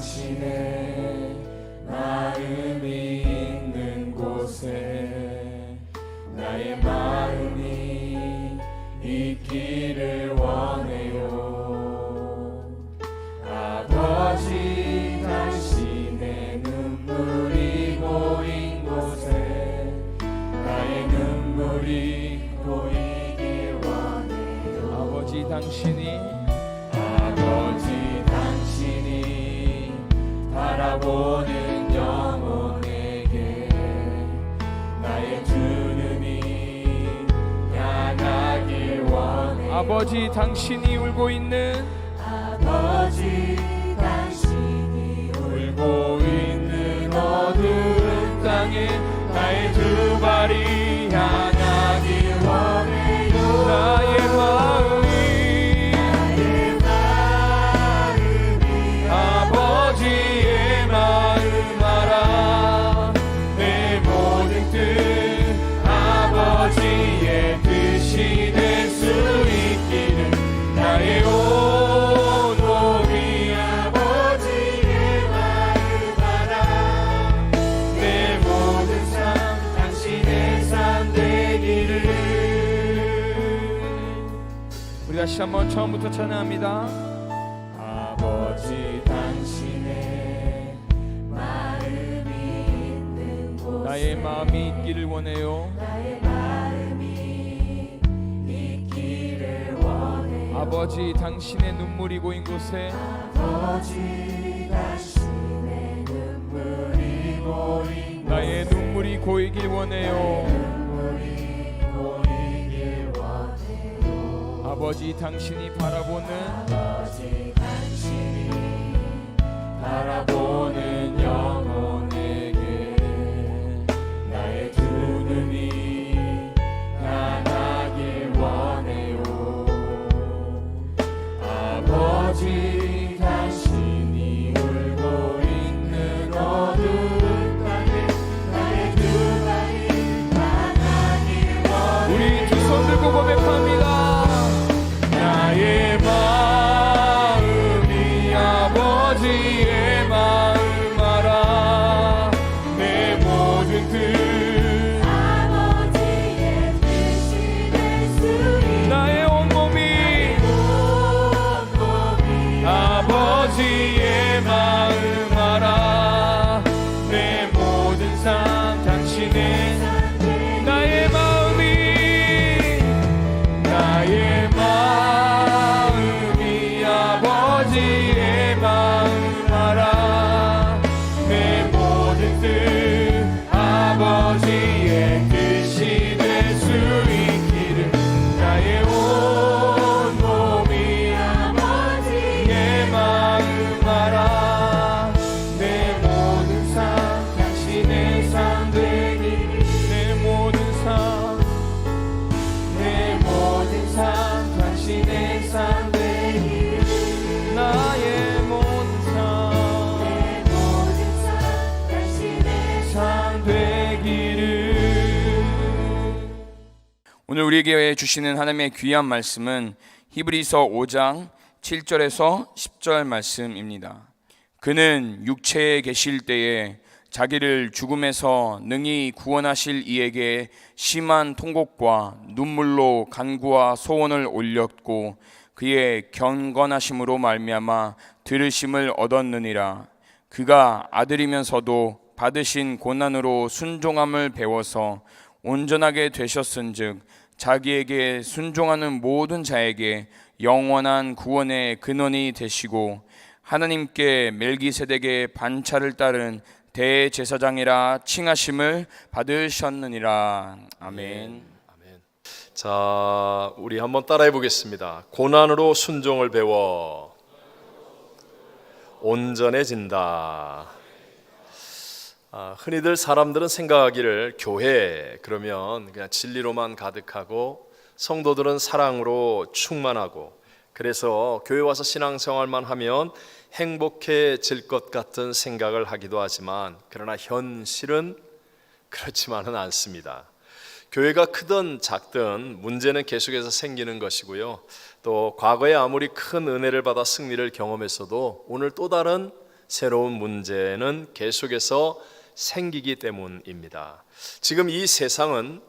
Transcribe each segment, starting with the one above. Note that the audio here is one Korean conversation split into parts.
당신의 마음이 있는 곳에 나의 마음이 있기를 원해요. 아버지, 당신의 눈물이 고인 곳에 나의 눈물이 고이길 원해요. 아버지, 당신이 바라보는 영혼에게 나의 두 눈이 향하길 원해요. 아버지, 당신이 울고 있는 아버지, 당신이 울고 있는 어두운 땅에 나의 두 발이 향하길 원해요. 나의 마음이 아버지의 마음 알아. 내 모든 뜻 아버지의 뜻이 될 수 있기를 나의 온 몸이 아버지의 마음 알아. 내 모든 삶 당신의 삶 되기를. 우리 다시 한번 처음부터 찬양합니다. 아버지, 당신의 마음이 있는 곳에 나의 마음이 있기를 원해요. 나의 마음이 있기를 원해요. 아버지, 당신의 눈물이 고인 곳에 아버지, 당신의 눈물이 고인 나의 눈물이 고이길 원해요. 눈물이 고이길 원해요. 아버지, 당신이 바라보는 아버지, 당신이 바라보는 영혼에게 나의 두 눈이 향하길 원해요. 아버지, 당신이 울고 있는 어두운 땅에 나의 두 발이 향하길 원해요. 우리 두 손 들고 고백합니다. 나의 마음이 아버지의 마음 알아. 내 모든 뜻 아버지의 뜻이 될 수 있는 나의 온몸이 아버지의 마음 알아. 내 모든 삶 당신의 나의 마음이 아버지의 마음 알아. 내 모든 뜻 아버지의 뜻이 될 수 있기를 나의 온 몸이 아버지의 마음 알아. 내 모든 삶 당신의 삶 되기를. 내 모든 삶 당신의 삶 되기를. 나의 모든 삶 당신의 삶 되기를. 오늘 우리에게 주시는 하나님의 귀한 말씀은 히브리서 5장 7절에서 10절 말씀입니다. 그는 육체에 계실 때에 자기를 죽음에서 능히 구원하실 이에게 심한 통곡과 눈물로 간구와 소원을 올렸고 그의 경건하심으로 말미암아 들으심을 얻었느니라. 그가 아들이면서도 받으신 고난으로 순종함을 배워서 온전하게 되셨은즉 자기에게 순종하는 모든 자에게 영원한 구원의 근원이 되시고 하나님께 멜기세덱의 반차를 따른 대제사장이라 칭하심을 받으셨느니라. 아멘. 자, 우리 한번 따라해 보겠습니다. 고난으로 순종을 배워 온전해진다. 흔히들 사람들은 생각하기를 교회 그러면 그냥 진리로만 가득하고 성도들은 사랑으로 충만하고 그래서 교회 와서 신앙생활만 하면 행복해질 것 같은 생각을 하기도 하지만 그러나 현실은 그렇지만은 않습니다. 교회가 크든 작든 문제는 계속해서 생기는 것이고요. 또 과거에 아무리 큰 은혜를 받아 승리를 경험했어도 오늘 또 다른 새로운 문제는 계속해서 생기기 때문입니다. 지금 이 세상은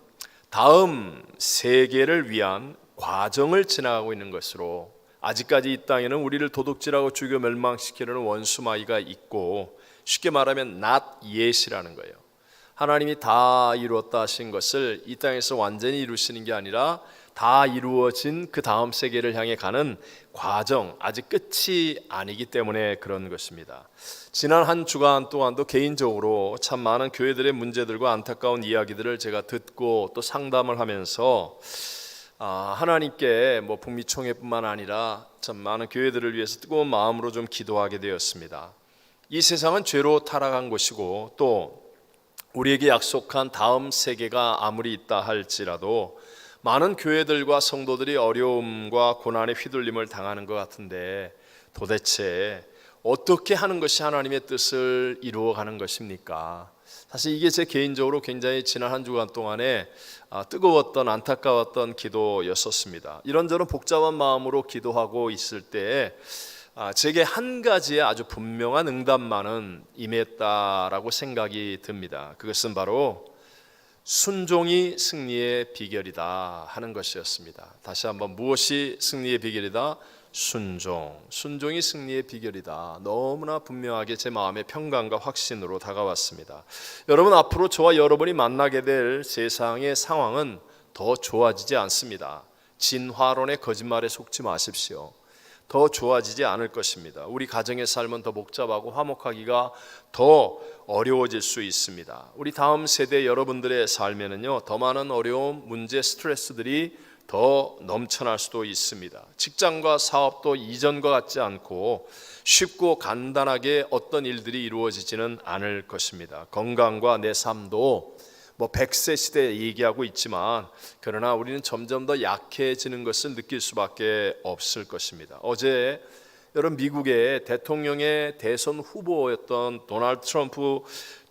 다음 세계를 위한 과정을 지나가고 있는 것으로, 아직까지 이 땅에는 우리를 도둑질하고 죽여 멸망시키려는 원수마귀가 있고, 쉽게 말하면 not yet이라는 거예요. 하나님이 다 이루었다 하신 것을 이 땅에서 완전히 이루시는 게 아니라 다 이루어진 그 다음 세계를 향해 가는 과정, 아직 끝이 아니기 때문에 그런 것입니다. 지난 한 주간 동안도 개인적으로 참 많은 교회들의 문제들과 안타까운 이야기들을 제가 듣고 또 상담을 하면서 하나님께 북미 총회뿐만 아니라 참 많은 교회들을 위해서 뜨거운 마음으로 좀 기도하게 되었습니다. 이 세상은 죄로 타락한 곳이고, 또 우리에게 약속한 다음 세계가 아무리 있다 할지라도 많은 교회들과 성도들이 어려움과 고난의 휘둘림을 당하는 것 같은데, 도대체 어떻게 하는 것이 하나님의 뜻을 이루어가는 것입니까? 사실 이게 제 개인적으로 굉장히 지난 한 주간 동안에 뜨거웠던, 안타까웠던 기도였었습니다. 이런저런 복잡한 마음으로 기도하고 있을 때 제게 한 가지의 아주 분명한 응답만은 임했다라고 생각이 듭니다. 그것은 바로 순종이 승리의 비결이다 하는 것이었습니다. 다시 한번, 무엇이 승리의 비결이다? 순종이 승리의 비결이다. 너무나 분명하게 제 마음의 평강과 확신으로 다가왔습니다. 여러분, 앞으로 저와 여러분이 만나게 될 세상의 상황은 더 좋아지지 않습니다. 진화론의 거짓말에 속지 마십시오. 더 좋아지지 않을 것입니다. 우리 가정의 삶은 더 복잡하고 화목하기가 더 어려워질 수 있습니다. 우리 다음 세대 여러분들의 삶에는요, 더 많은 어려움, 문제, 스트레스들이 더 넘쳐날 수도 있습니다. 직장과 사업도 이전과 같지 않고 쉽고 간단하게 어떤 일들이 이루어지지는 않을 것입니다. 건강과 내 삶도 100세 시대에 얘기하고 있지만, 그러나 우리는 점점 더 약해지는 것을 느낄 수밖에 없을 것입니다. 어제 여러분, 미국의 대통령의 대선 후보였던 도널드 트럼프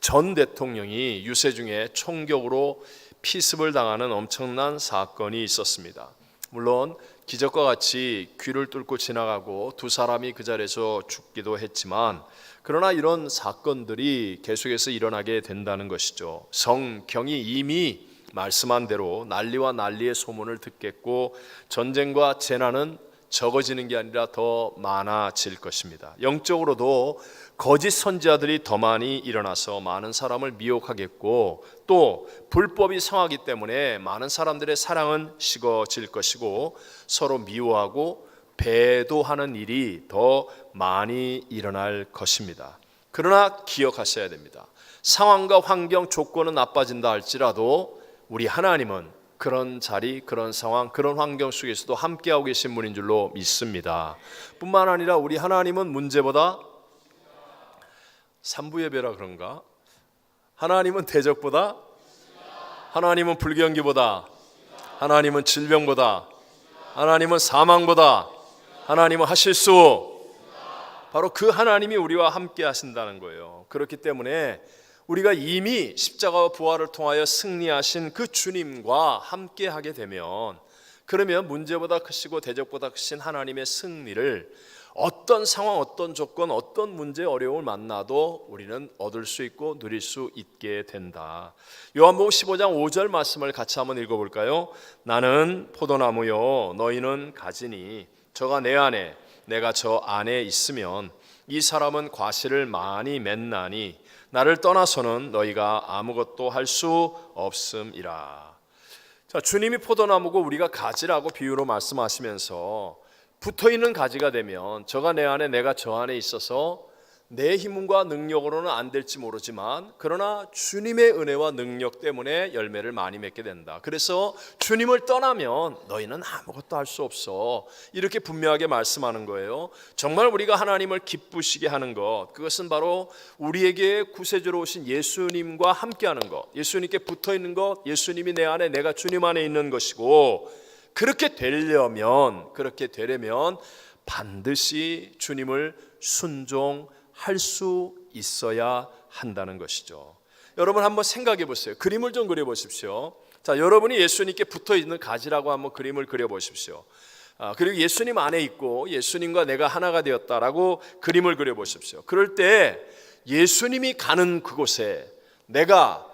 전 대통령이 유세 중에 총격으로 피습을 당하는 엄청난 사건이 있었습니다. 물론 기적과 같이 귀를 뚫고 지나가고 두 사람이 그 자리에서 죽기도 했지만, 그러나 이런 사건들이 계속해서 일어나게 된다는 것이죠. 성경이 이미 말씀한 대로 난리와 난리의 소문을 듣겠고, 전쟁과 재난은 적어지는 게 아니라 더 많아질 것입니다. 영적으로도 거짓 선지자들이 더 많이 일어나서 많은 사람을 미혹하겠고, 또 불법이 성하기 때문에 많은 사람들의 사랑은 식어질 것이고, 서로 미워하고 배도하는 일이 더 많이 일어날 것입니다. 그러나 기억하셔야 됩니다. 상황과 환경, 조건은 나빠진다 할지라도 우리 하나님은 그런 자리, 그런 상황, 그런 환경 속에서도 함께하고 계신 분인 줄로 믿습니다. 뿐만 아니라 우리 하나님은 문제보다, 삼부예배라 그런가? 하나님은 대적보다, 하나님은 불경기보다, 하나님은 질병보다, 하나님은 사망보다, 하나님은 하실 수, 바로 그 하나님이 우리와 함께 하신다는 거예요. 그렇기 때문에 우리가 이미 십자가와 부활을 통하여 승리하신 그 주님과 함께 하게 되면, 그러면 문제보다 크시고 대적보다 크신 하나님의 승리를 어떤 상황, 어떤 조건, 어떤 문제, 어려움을 만나도 우리는 얻을 수 있고 누릴 수 있게 된다. 요한복음 15장 5절 말씀을 같이 한번 읽어볼까요? 나는 포도나무요 너희는 가지니 저가 내 안에 내가 저 안에 있으면 이 사람은 과실을 많이 맺나니 나를 떠나서는 너희가 아무것도 할 수 없음이라. 자, 주님이 포도나무고 우리가 가지라고 비유로 말씀하시면서 붙어있는 가지가 되면 저가 내 안에 내가 저 안에 있어서 내 힘과 능력으로는 안 될지 모르지만, 그러나 주님의 은혜와 능력 때문에 열매를 많이 맺게 된다. 그래서 주님을 떠나면 너희는 아무것도 할 수 없어, 이렇게 분명하게 말씀하는 거예요. 정말 우리가 하나님을 기쁘시게 하는 것, 그것은 바로 우리에게 구세주로 오신 예수님과 함께하는 것, 예수님께 붙어있는 것, 예수님이 내 안에 내가 주님 안에 있는 것이고, 그렇게 되려면 반드시 주님을 순종할 수 있어야 한다는 것이죠. 여러분 한번 생각해 보세요. 그림을 좀 그려 보십시오. 자, 여러분이 예수님께 붙어 있는 가지라고 한번 그림을 그려 보십시오. 그리고 예수님 안에 있고 예수님과 내가 하나가 되었다라고 그림을 그려보십시오. 그럴 때 예수님이 가는 그곳에 내가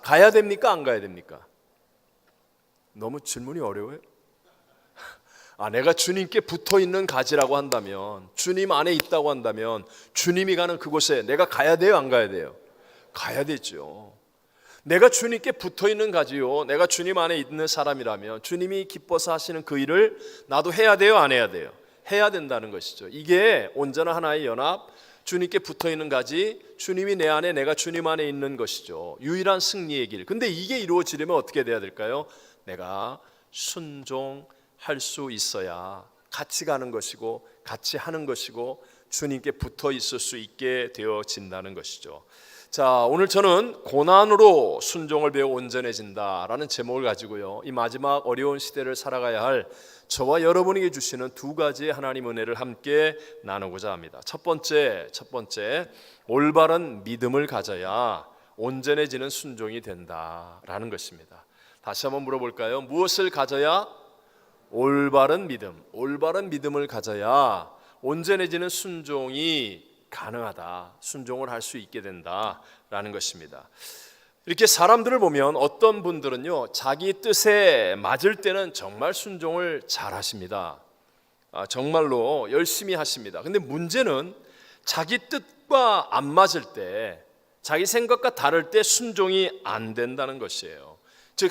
가야 됩니까? 안 가야 됩니까? 너무 질문이 어려워요. 내가 주님께 붙어 있는 가지라고 한다면, 주님 안에 있다고 한다면 주님이 가는 그곳에 내가 가야 돼요? 안 가야 돼요? 가야 되죠. 내가 주님께 붙어 있는 가지요, 내가 주님 안에 있는 사람이라면 주님이 기뻐서 하시는 그 일을 나도 해야 돼요? 안 해야 돼요? 해야 된다는 것이죠. 이게 온전한 하나의 연합, 주님께 붙어 있는 가지, 주님이 내 안에, 내가 주님 안에 있는 것이죠. 유일한 승리의 길. 근데 이게 이루어지려면 어떻게 돼야 될까요? 내가 순종할 수 있어야 같이 가는 것이고 같이 하는 것이고 주님께 붙어 있을 수 있게 되어진다는 것이죠. 자, 오늘 저는 고난으로 순종을 배워 온전해진다라는 제목을 가지고요, 이 마지막 어려운 시대를 살아가야 할 저와 여러분에게 주시는 두 가지의 하나님 은혜를 함께 나누고자 합니다. 첫 번째, 올바른 믿음을 가져야 온전해지는 순종이 된다라는 것입니다. 다시 한번 물어볼까요? 무엇을 가져야? 올바른 믿음을 가져야 온전해지는 순종이 가능하다, 순종을 할 수 있게 된다라는 것입니다. 이렇게 사람들을 보면 어떤 분들은요, 자기 뜻에 맞을 때는 정말 순종을 잘 하십니다. 정말로 열심히 하십니다. 근데 문제는 자기 뜻과 안 맞을 때, 자기 생각과 다를 때 순종이 안 된다는 것이에요. 즉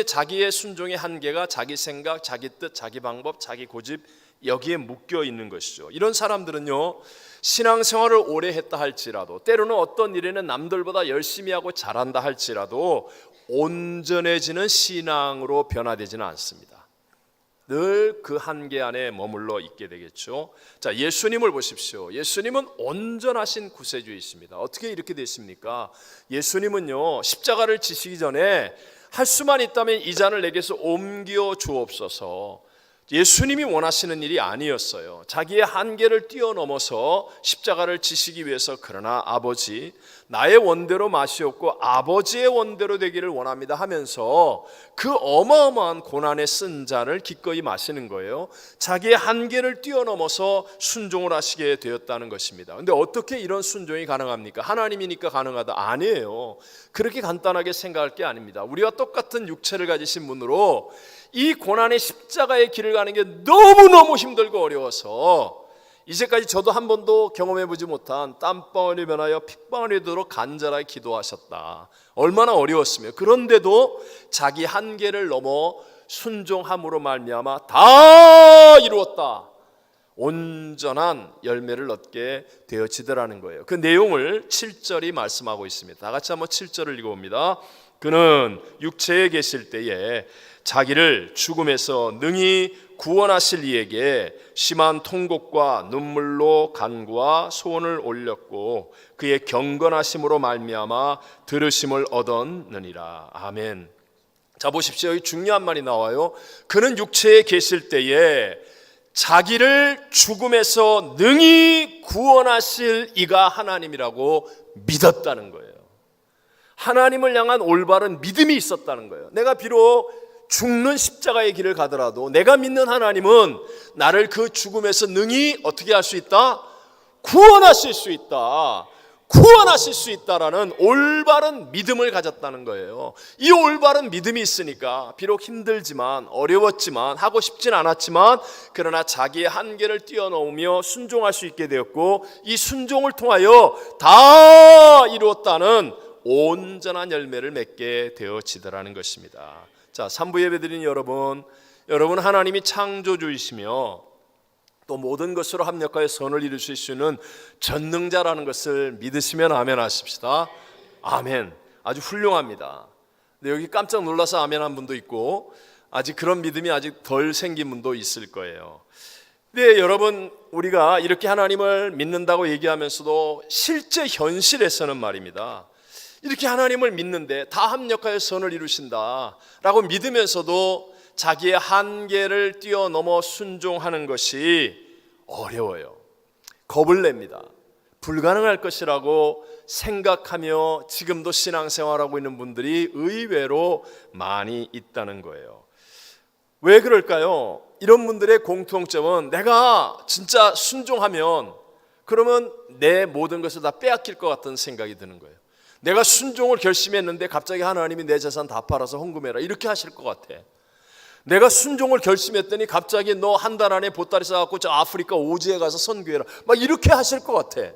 자기의 순종의 한계가 자기 생각, 자기 뜻, 자기 방법, 자기 고집, 여기에 묶여 있는 것이죠. 이런 사람들은요, 신앙생활을 오래 했다 할지라도, 때로는 어떤 일에는 남들보다 열심히 하고 잘한다 할지라도 온전해지는 신앙으로 변화되지는 않습니다. 늘 그 한계 안에 머물러 있게 되겠죠. 자, 예수님을 보십시오. 예수님은 온전하신 구세주이십니다. 어떻게 이렇게 되십니까? 예수님은요, 십자가를 지시기 전에 할 수만 있다면 이 잔을 내게서 옮겨 주옵소서, 예수님이 원하시는 일이 아니었어요. 자기의 한계를 뛰어넘어서 십자가를 지시기 위해서, 그러나 아버지, 나의 원대로 마시옵고 아버지의 원대로 되기를 원합니다 하면서 그 어마어마한 고난의 쓴 잔을 기꺼이 마시는 거예요. 자기의 한계를 뛰어넘어서 순종을 하시게 되었다는 것입니다. 그런데 어떻게 이런 순종이 가능합니까? 하나님이니까 가능하다? 아니에요. 그렇게 간단하게 생각할 게 아닙니다. 우리와 똑같은 육체를 가지신 분으로 이 고난의 십자가의 길을 가는 게 너무너무 힘들고 어려워서 이제까지 저도 한 번도 경험해보지 못한 땀방울이 변하여 핏방울이 되도록 간절하게 기도하셨다. 얼마나 어려웠으며, 그런데도 자기 한계를 넘어 순종함으로 말미암아 다 이루었다, 온전한 열매를 얻게 되어지더라는 거예요. 그 내용을 7절이 말씀하고 있습니다. 다 같이 한번 7절을 읽어봅니다. 그는 육체에 계실 때에 자기를 죽음에서 능히 구원하실 이에게 심한 통곡과 눈물로 간구와 소원을 올렸고 그의 경건하심으로 말미암아 들으심을 얻었느니라. 아멘. 자, 보십시오. 여기 중요한 말이 나와요. 그는 육체에 계실 때에 자기를 죽음에서 능히 구원하실 이가 하나님이라고 믿었다는 거예요. 하나님을 향한 올바른 믿음이 있었다는 거예요. 내가 비록 죽는 십자가의 길을 가더라도 내가 믿는 하나님은 나를 그 죽음에서 능히 어떻게 할 수 있다? 구원하실 수 있다. 구원하실 수 있다라는 올바른 믿음을 가졌다는 거예요. 이 올바른 믿음이 있으니까 비록 힘들지만 어려웠지만 하고 싶진 않았지만 그러나 자기의 한계를 뛰어넘으며 순종할 수 있게 되었고, 이 순종을 통하여 다 이루었다는 온전한 열매를 맺게 되어지더라는 것입니다. 자, 3부 예배드린 여러분 하나님이 창조주이시며 또 모든 것으로 합력하여 선을 이루실 수 있는 전능자라는 것을 믿으시면 아멘 하십시다. 아멘. 아주 훌륭합니다. 근데 여기 깜짝 놀라서 아멘 한 분도 있고 아직 그런 믿음이 아직 덜 생긴 분도 있을 거예요. 근데 여러분, 우리가 이렇게 하나님을 믿는다고 얘기하면서도 실제 현실에서는 말입니다, 이렇게 하나님을 믿는데 다 합력하여 선을 이루신다 라고 믿으면서도 자기의 한계를 뛰어넘어 순종하는 것이 어려워요. 겁을 냅니다. 불가능할 것이라고 생각하며 지금도 신앙생활하고 있는 분들이 의외로 많이 있다는 거예요. 왜 그럴까요? 이런 분들의 공통점은 내가 진짜 순종하면 그러면 내 모든 것을 다 빼앗길 것 같은 생각이 드는 거예요. 내가 순종을 결심했는데 갑자기 하나님이 내 재산 다 팔아서 헌금해라 이렇게 하실 것 같아. 내가 순종을 결심했더니 갑자기 너 한 달 안에 보따리 싸갖고 저 아프리카 오지에 가서 선교해라 막 이렇게 하실 것 같아.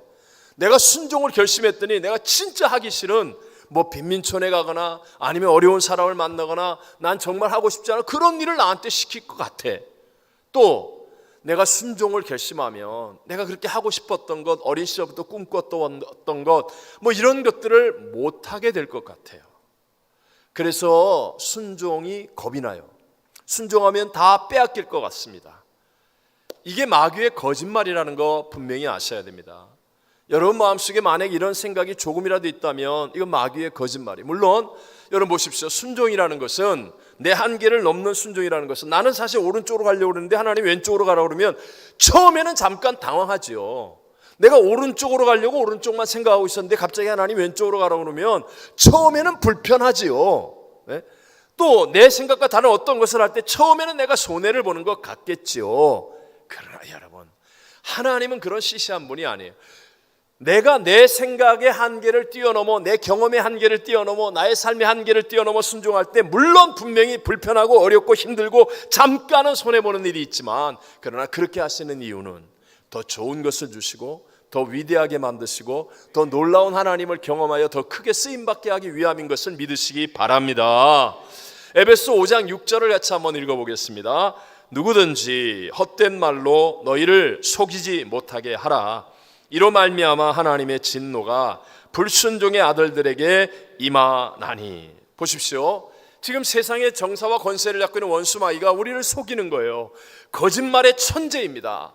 내가 순종을 결심했더니 내가 진짜 하기 싫은 뭐 빈민촌에 가거나 아니면 어려운 사람을 만나거나 난 정말 하고 싶지 않아 그런 일을 나한테 시킬 것 같아. 또 내가 순종을 결심하면 내가 그렇게 하고 싶었던 것, 어린 시절부터 꿈꿨던 것 뭐 이런 것들을 못하게 될 것 같아요. 그래서 순종이 겁이 나요. 순종하면 다 빼앗길 것 같습니다. 이게 마귀의 거짓말이라는 거 분명히 아셔야 됩니다. 여러분 마음속에 만약 이런 생각이 조금이라도 있다면 이건 마귀의 거짓말이. 물론 여러분 보십시오. 순종이라는 것은 내 한계를 넘는 순종이라는 것은 나는 사실 오른쪽으로 가려고 그러는데 하나님 왼쪽으로 가라고 그러면 처음에는 잠깐 당황하지요. 내가 오른쪽으로 가려고 오른쪽만 생각하고 있었는데 갑자기 하나님 왼쪽으로 가라고 그러면 처음에는 불편하지요. 네? 또 내 생각과 다른 어떤 것을 할 때 처음에는 내가 손해를 보는 것 같겠지요. 그러나 여러분 하나님은 그런 시시한 분이 아니에요. 내가 내 생각의 한계를 뛰어넘어 내 경험의 한계를 뛰어넘어 나의 삶의 한계를 뛰어넘어 순종할 때 물론 분명히 불편하고 어렵고 힘들고 잠깐은 손해보는 일이 있지만 그러나 그렇게 하시는 이유는 더 좋은 것을 주시고 더 위대하게 만드시고 더 놀라운 하나님을 경험하여 더 크게 쓰임받게 하기 위함인 것을 믿으시기 바랍니다. 에베소 5장 6절을 같이 한번 읽어보겠습니다. 누구든지 헛된 말로 너희를 속이지 못하게 하라. 이로 말미암아 하나님의 진노가 불순종의 아들들에게 임하나니. 보십시오. 지금 세상의 정사와 권세를 갖고 있는 원수마귀가 우리를 속이는 거예요. 거짓말의 천재입니다.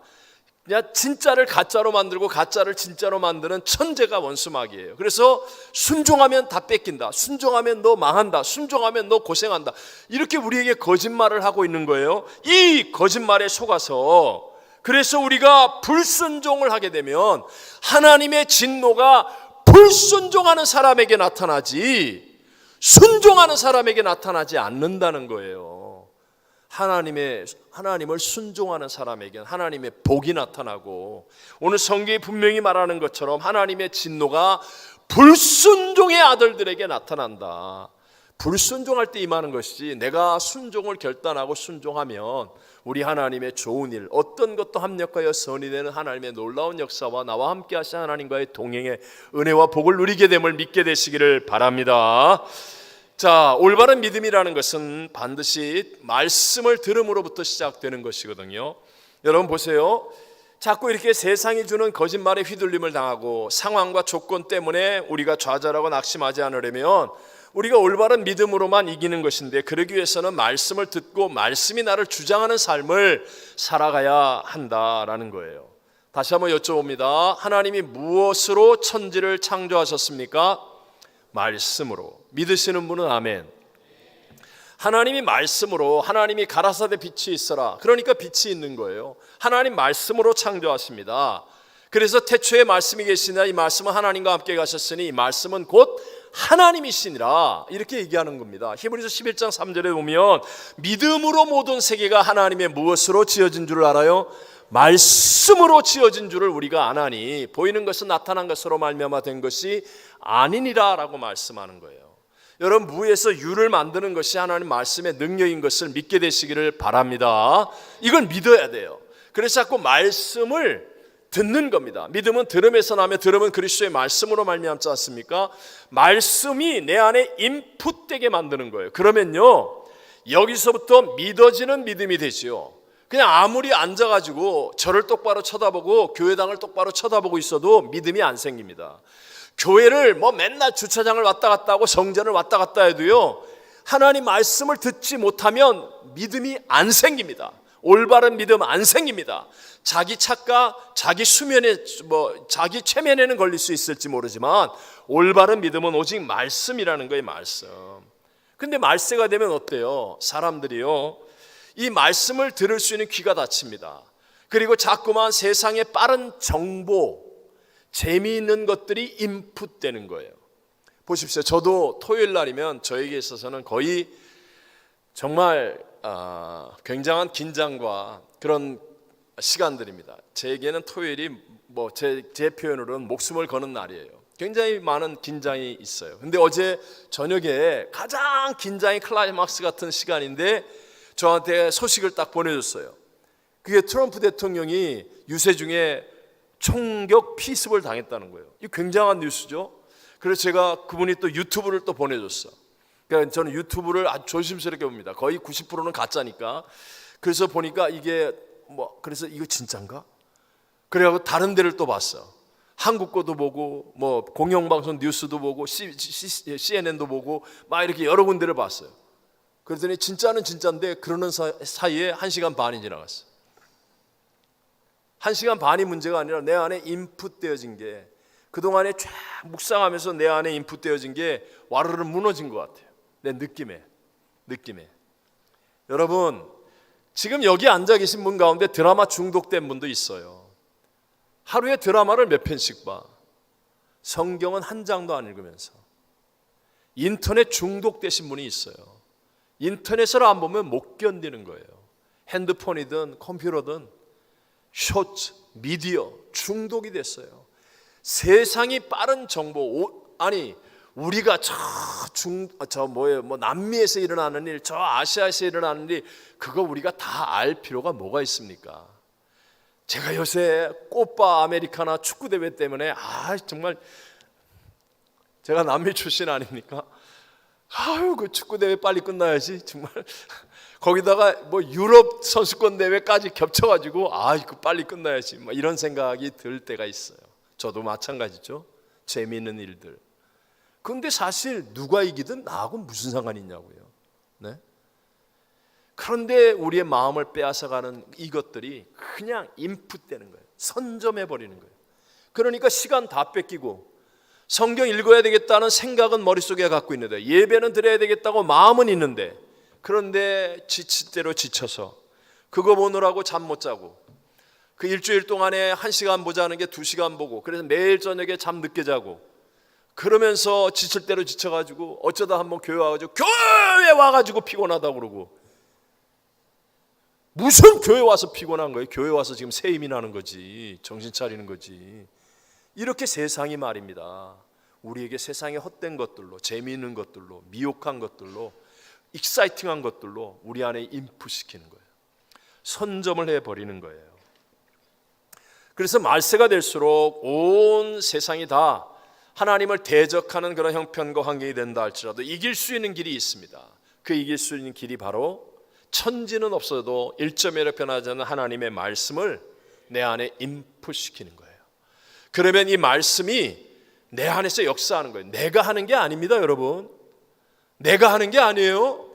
그냥 진짜를 가짜로 만들고 가짜를 진짜로 만드는 천재가 원수마귀예요. 그래서 순종하면 다 뺏긴다. 순종하면 너 망한다. 순종하면 너 고생한다. 이렇게 우리에게 거짓말을 하고 있는 거예요. 이 거짓말에 속아서 그래서 우리가 불순종을 하게 되면 하나님의 진노가 불순종하는 사람에게 나타나지 순종하는 사람에게 나타나지 않는다는 거예요. 하나님을 순종하는 사람에게는 하나님의 복이 나타나고 오늘 성경이 분명히 말하는 것처럼 하나님의 진노가 불순종의 아들들에게 나타난다. 불순종할 때 임하는 것이지 내가 순종을 결단하고 순종하면 우리 하나님의 좋은 일 어떤 것도 합력하여 선이 되는 하나님의 놀라운 역사와 나와 함께 하신 하나님과의 동행의 은혜와 복을 누리게 됨을 믿게 되시기를 바랍니다. 자, 올바른 믿음이라는 것은 반드시 말씀을 들음으로부터 시작되는 것이거든요. 여러분 보세요. 자꾸 이렇게 세상이 주는 거짓말에 휘둘림을 당하고 상황과 조건 때문에 우리가 좌절하고 낙심하지 않으려면 우리가 올바른 믿음으로만 이기는 것인데 그러기 위해서는 말씀을 듣고 말씀이 나를 주장하는 삶을 살아가야 한다라는 거예요. 다시 한번 여쭤봅니다. 하나님이 무엇으로 천지를 창조하셨습니까? 말씀으로. 믿으시는 분은 아멘. 하나님이 말씀으로 하나님이 가라사대 빛이 있어라. 그러니까 빛이 있는 거예요. 하나님 말씀으로 창조하십니다. 그래서 태초에 말씀이 계시니라 이 말씀은 하나님과 함께 가셨으니 이 말씀은 곧 하나님이시니라 이렇게 얘기하는 겁니다. 히브리서 11장 3절에 보면 믿음으로 모든 세계가 하나님의 무엇으로 지어진 줄을 알아요? 말씀으로 지어진 줄을 우리가 아나니 보이는 것은 나타난 것으로 말미암아 된 것이 아니니라 라고 말씀하는 거예요. 여러분 무에서 유를 만드는 것이 하나님 말씀의 능력인 것을 믿게 되시기를 바랍니다. 이걸 믿어야 돼요. 그래서 자꾸 말씀을 듣는 겁니다. 믿음은 들음에서 나며 들음은 그리스도의 말씀으로 말미암지 않습니까? 말씀이 내 안에 인풋되게 만드는 거예요. 그러면요 여기서부터 믿어지는 믿음이 되지요. 그냥 아무리 앉아가지고 저를 똑바로 쳐다보고 교회당을 똑바로 쳐다보고 있어도 믿음이 안 생깁니다. 교회를 뭐 맨날 주차장을 왔다 갔다 하고 성전을 왔다 갔다 해도요 하나님 말씀을 듣지 못하면 믿음이 안 생깁니다. 올바른 믿음 안 생깁니다. 자기 착각, 자기 수면에 자기 최면에는 걸릴 수 있을지 모르지만 올바른 믿음은 오직 말씀이라는 거예요. 말씀. 근데 말세가 되면 어때요? 사람들이요 이 말씀을 들을 수 있는 귀가 닫힙니다. 그리고 자꾸만 세상의 빠른 정보, 재미있는 것들이 인풋되는 거예요. 보십시오. 저도 토요일 날이면 저에게 있어서는 거의 정말 굉장한 긴장과 그런 시간들입니다. 제게는 토요일이 제 표현으로는 목숨을 거는 날이에요. 굉장히 많은 긴장이 있어요. 근데 어제 저녁에 가장 긴장의 클라이막스 같은 시간인데 저한테 소식을 딱 보내줬어요. 그게 트럼프 대통령이 유세 중에 총격 피습을 당했다는 거예요. 이 굉장한 뉴스죠. 그래서 제가 그분이 또 유튜브를 또 보내줬어. 그러니까 저는 유튜브를 아주 조심스럽게 봅니다. 거의 90%는 가짜니까. 그래서 보니까 이게 그래서 이거 진짠가? 그래가지고 다른 데를 또 봤어. 한국 거도 보고 공영방송 뉴스도 보고 CNN도 보고 막 이렇게 여러 군데를 봤어요. 그랬더니 진짜는 진짜인데 그러는 사이에 1시간 반이 지나갔어. 1시간 반이 문제가 아니라 내 안에 인풋되어진 게 그동안에 쫙 묵상하면서 내 안에 인풋되어진 게 와르르 무너진 것 같아요. 내 느낌에. 여러분, 지금 여기 앉아 계신 분 가운데 드라마 중독된 분도 있어요. 하루에 드라마를 몇 편씩 봐. 성경은 한 장도 안 읽으면서. 인터넷 중독되신 분이 있어요. 인터넷을 안 보면 못 견디는 거예요. 핸드폰이든 컴퓨터든 쇼츠, 미디어 중독이 됐어요. 세상이 빠른 정보, 우리가 남미에서 일어나는 일, 저 아시아에서 일어나는 일, 그거 우리가 다 알 필요가 뭐가 있습니까? 제가 요새 꽃바 아메리카나 축구 대회 때문에 정말 제가 남미 출신 아닙니까? 그 축구 대회 빨리 끝나야지 정말. 거기다가 유럽 선수권 대회까지 겹쳐가지고 이거 빨리 끝나야지 이런 생각이 들 때가 있어요. 저도 마찬가지죠. 재미있는 일들. 근데 사실 누가 이기든 나하고 무슨 상관이 있냐고요. 네? 그런데 우리의 마음을 빼앗아가는 이것들이 그냥 인풋되는 거예요. 선점해버리는 거예요. 그러니까 시간 다 뺏기고 성경 읽어야 되겠다는 생각은 머릿속에 갖고 있는데 예배는 드려야 되겠다고 마음은 있는데 그런데 지칠 대로 지쳐서 그거 보느라고 잠 못 자고 그 일주일 동안에 1시간 보자는 게 2시간 보고 그래서 매일 저녁에 잠 늦게 자고 그러면서 지칠 대로 지쳐가지고 어쩌다 한번 교회 와가지고 교회 와가지고 피곤하다고 그러고 무슨 교회 와서 피곤한 거예요? 교회 와서 지금 새 힘이 나는 거지. 정신 차리는 거지. 이렇게 세상이 말입니다. 우리에게 세상의 헛된 것들로 재미있는 것들로 미혹한 것들로 익사이팅한 것들로 우리 안에 인풋시키는 거예요. 선점을 해버리는 거예요. 그래서 말세가 될수록 온 세상이 다 하나님을 대적하는 그런 형편과 환경이 된다 할지라도 이길 수 있는 길이 있습니다. 그 이길 수 있는 길이 바로 천지는 없어도 1.1로 변하지 않는 하나님의 말씀을 내 안에 인풋시키는 거예요. 그러면 이 말씀이 내 안에서 역사하는 거예요. 내가 하는 게 아닙니다, 여러분. 내가 하는 게 아니에요.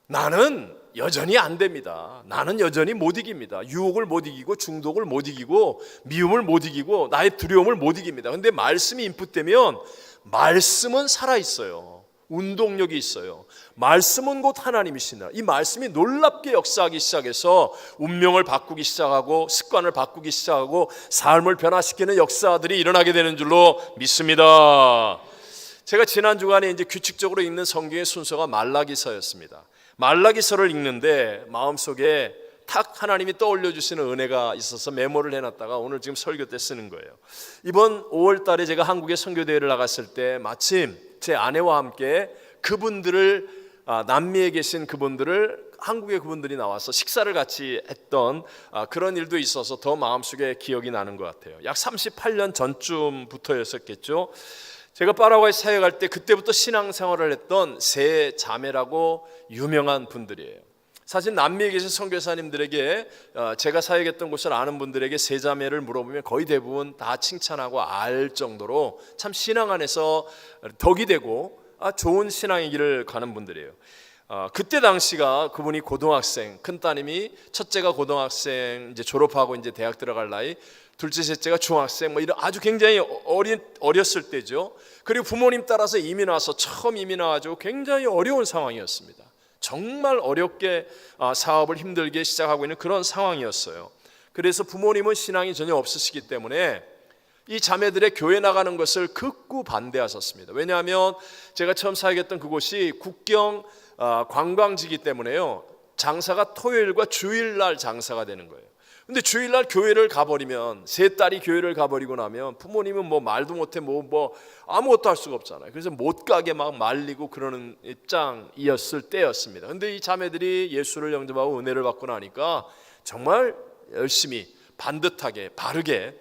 나는 여전히 안 됩니다. 나는 여전히 못 이깁니다. 유혹을 못 이기고 중독을 못 이기고 미움을 못 이기고 나의 두려움을 못 이깁니다. 근데 말씀이 인풋되면 말씀은 살아있어요. 운동력이 있어요. 말씀은 곧 하나님이시나. 이 말씀이 놀랍게 역사하기 시작해서 운명을 바꾸기 시작하고 습관을 바꾸기 시작하고 삶을 변화시키는 역사들이 일어나게 되는 줄로 믿습니다. 제가 지난 주간에 이제 규칙적으로 읽는 성경의 순서가 말라기서였습니다. 말라기서를 읽는데 마음속에 탁 하나님이 떠올려 주시는 은혜가 있어서 메모를 해놨다가 오늘 지금 설교 때 쓰는 거예요. 이번 5월 달에 제가 한국에 선교대회를 나갔을 때 마침 제 아내와 함께 그분들을 남미에 계신 그분들을 한국의 그분들이 나와서 식사를 같이 했던 그런 일도 있어서 더 마음속에 기억이 나는 것 같아요. 약 38년 전쯤부터였었겠죠. 제가 파라과이 사역할 때 그때부터 신앙생활을 했던 세 자매라고 유명한 분들이에요. 사실 남미에 계신 선교사님들에게 제가 사역했던 곳을 아는 분들에게 세 자매를 물어보면 거의 대부분 다 칭찬하고 알 정도로 참 신앙 안에서 덕이 되고 좋은 신앙의 길을 가는 분들이에요. 그때 당시가 그분이 고등학생, 큰 따님이 첫째가 고등학생 이제 졸업하고 이제 대학 들어갈 나이, 둘째 셋째가 중학생 이런 아주 굉장히 어렸을 때죠. 그리고 부모님 따라서 이민 와서 처음 이민 와가지고 굉장히 어려운 상황이었습니다. 정말 어렵게 사업을 힘들게 시작하고 있는 그런 상황이었어요. 그래서 부모님은 신앙이 전혀 없으시기 때문에 이 자매들의 교회 나가는 것을 극구 반대하셨습니다. 왜냐하면 제가 처음 사역했던 그곳이 국경 관광지이기 때문에요. 장사가 토요일과 주일날 장사가 되는 거예요. 근데 주일날 교회를 가버리면, 세 딸이 교회를 가버리고 나면 부모님은 뭐 말도 못해 뭐 아무것도 할 수가 없잖아요. 그래서 못 가게 막 말리고 그러는 입장이었을 때였습니다. 근데 이 자매들이 예수를 영접하고 은혜를 받고 나니까 정말 열심히 반듯하게 바르게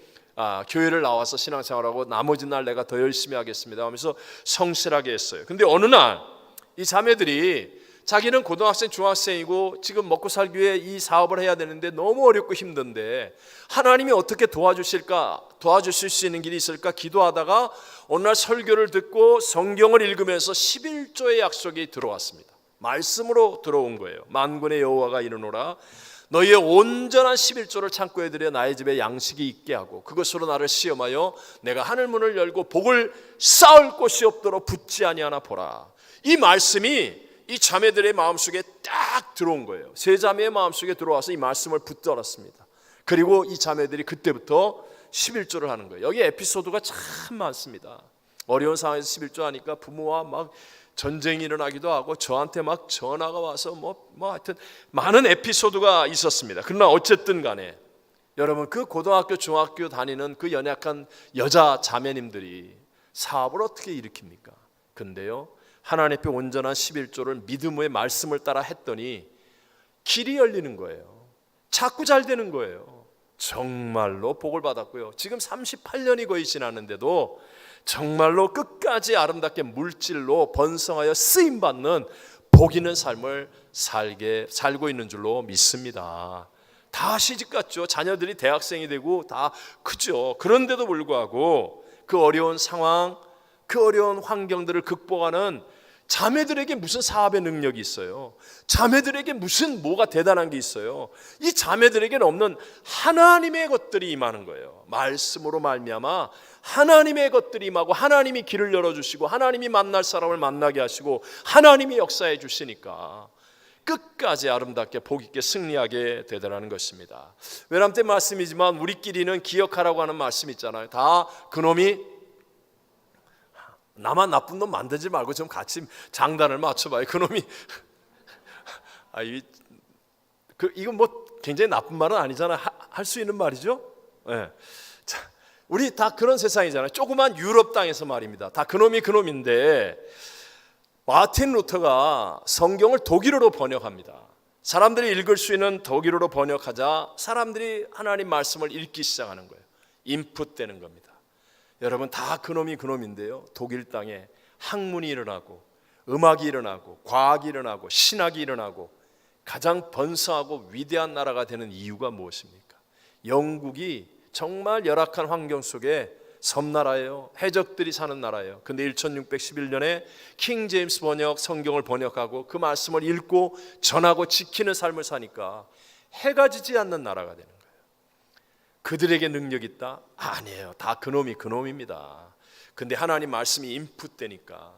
교회를 나와서 신앙생활하고, 나머지 날 내가 더 열심히 하겠습니다 하면서 성실하게 했어요. 근데 어느 날 이 자매들이 자기는 고등학생, 중학생이고 지금 먹고 살기 위해 이 사업을 해야 되는데 너무 어렵고 힘든데 하나님이 어떻게 도와주실까, 도와주실 수 있는 길이 있을까 기도하다가 어느 날 설교를 듣고 성경을 읽으면서 11조의 약속이 들어왔습니다. 말씀으로 들어온 거예요. 만군의 여호와가 이르노라, 너희의 온전한 11조를 창고에 들여 나의 집에 양식이 있게 하고 그것으로 나를 시험하여 내가 하늘문을 열고 복을 쌓을 곳이 없도록 붙지 아니하나 보라. 이 말씀이 이 자매들의 마음속에 딱 들어온 거예요. 세 자매의 마음속에 들어와서 이 말씀을 붙들었습니다. 그리고 이 자매들이 그때부터 11조를 하는 거예요. 여기 에피소드가 참 많습니다. 어려운 상황에서 11조 하니까 부모와 막 전쟁이 일어나기도 하고 저한테 막 전화가 와서 뭐 하여튼 많은 에피소드가 있었습니다. 그러나 어쨌든 간에 여러분, 그 고등학교 중학교 다니는 그 연약한 여자 자매님들이 사업을 어떻게 일으킵니까? 근데요, 하나님 앞에 온전한 11조를 믿음의 말씀을 따라 했더니 길이 열리는 거예요. 자꾸 잘 되는 거예요. 정말로 복을 받았고요. 지금 38년이 거의 지났는데도 정말로 끝까지 아름답게 물질로 번성하여 쓰임받는 복 있는 삶을 살고 있는 줄로 믿습니다. 다 시집갔죠. 자녀들이 대학생이 되고 다 크죠. 그런데도 불구하고 그 어려운 상황, 그 어려운 환경들을 극복하는 자매들에게 무슨 사업의 능력이 있어요? 자매들에게 무슨 뭐가 대단한 게 있어요? 이 자매들에게는 없는 하나님의 것들이 임하는 거예요. 말씀으로 말미암아 하나님의 것들이 임하고, 하나님이 길을 열어주시고, 하나님이 만날 사람을 만나게 하시고, 하나님이 역사해 주시니까 끝까지 아름답게 복 있게 승리하게 되더라는 것입니다. 외람된 말씀이지만 우리끼리는 기억하라고 하는 말씀 있잖아요. 다 그놈이, 나만 나쁜 놈 만들지 말고 좀 같이 장단을 맞춰봐요. 그놈이 이건 뭐 굉장히 나쁜 말은 아니잖아요. 할 수 있는 말이죠. 네. 자, 우리 다 그런 세상이잖아요. 조그만 유럽 땅에서 말입니다. 다 그놈이 그놈인데 마틴 루터가 성경을 독일어로 번역합니다. 사람들이 읽을 수 있는 독일어로 번역하자 사람들이 하나님 말씀을 읽기 시작하는 거예요. 인풋되는 겁니다. 여러분, 다 그놈이 그놈인데요, 독일 땅에 학문이 일어나고 음악이 일어나고 과학이 일어나고 신학이 일어나고 가장 번성하고 위대한 나라가 되는 이유가 무엇입니까? 영국이 정말 열악한 환경 속에 섬나라예요. 해적들이 사는 나라예요. 근데 1611년에 킹 제임스 번역 성경을 번역하고 그 말씀을 읽고 전하고 지키는 삶을 사니까 해가 지지 않는 나라가 되는 거예요. 그들에게 능력이 있다? 아니에요. 다 그놈이 그놈입니다. 근데 하나님 말씀이 인풋되니까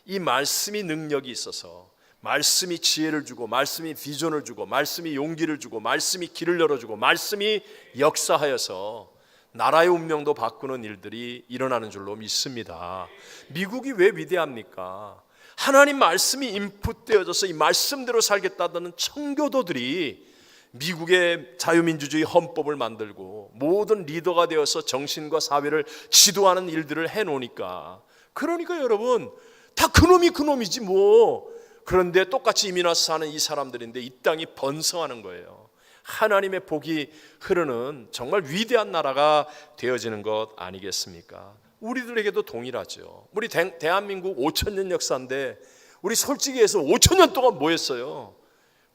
이 말씀이 능력이 있어서, 말씀이 지혜를 주고, 말씀이 비전을 주고, 말씀이 용기를 주고, 말씀이 길을 열어주고, 말씀이 역사하여서 나라의 운명도 바꾸는 일들이 일어나는 줄로 믿습니다. 미국이 왜 위대합니까? 하나님 말씀이 인풋되어져서 이 말씀대로 살겠다는 청교도들이 미국의 자유민주주의 헌법을 만들고 모든 리더가 되어서 정신과 사회를 지도하는 일들을 해놓으니까, 그러니까 여러분, 다 그놈이 그놈이지 뭐. 그런데 똑같이 이민 와서 사는 이 사람들인데 이 땅이 번성하는 거예요. 하나님의 복이 흐르는 정말 위대한 나라가 되어지는 것 아니겠습니까? 우리들에게도 동일하죠. 우리 대한민국 5,000년 역사인데 우리 솔직히 해서 5,000년 동안 뭐 했어요?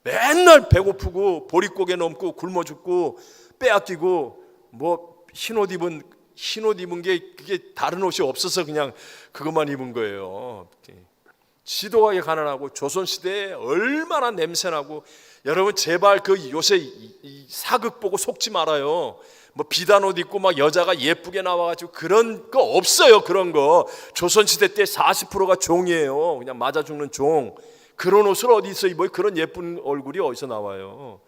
맨날 배고프고 보릿고개 넘고 굶어 죽고 빼앗기고, 뭐 흰옷 입은 게 그게 다른 옷이 없어서 그냥 그것만 입은 거예요. 지독하게 가난하고 조선시대에 얼마나 냄새나고. 여러분, 제발 그 요새 이 사극 보고 속지 말아요. 뭐 비단 옷 입고 막 여자가 예쁘게 나와가지고 그런 거 없어요. 그런 거 조선시대 때 40%가 종이에요. 그냥 맞아 죽는 종. 그런 옷을 어디서 입어요? 그런 예쁜 얼굴이 어디서 나와요?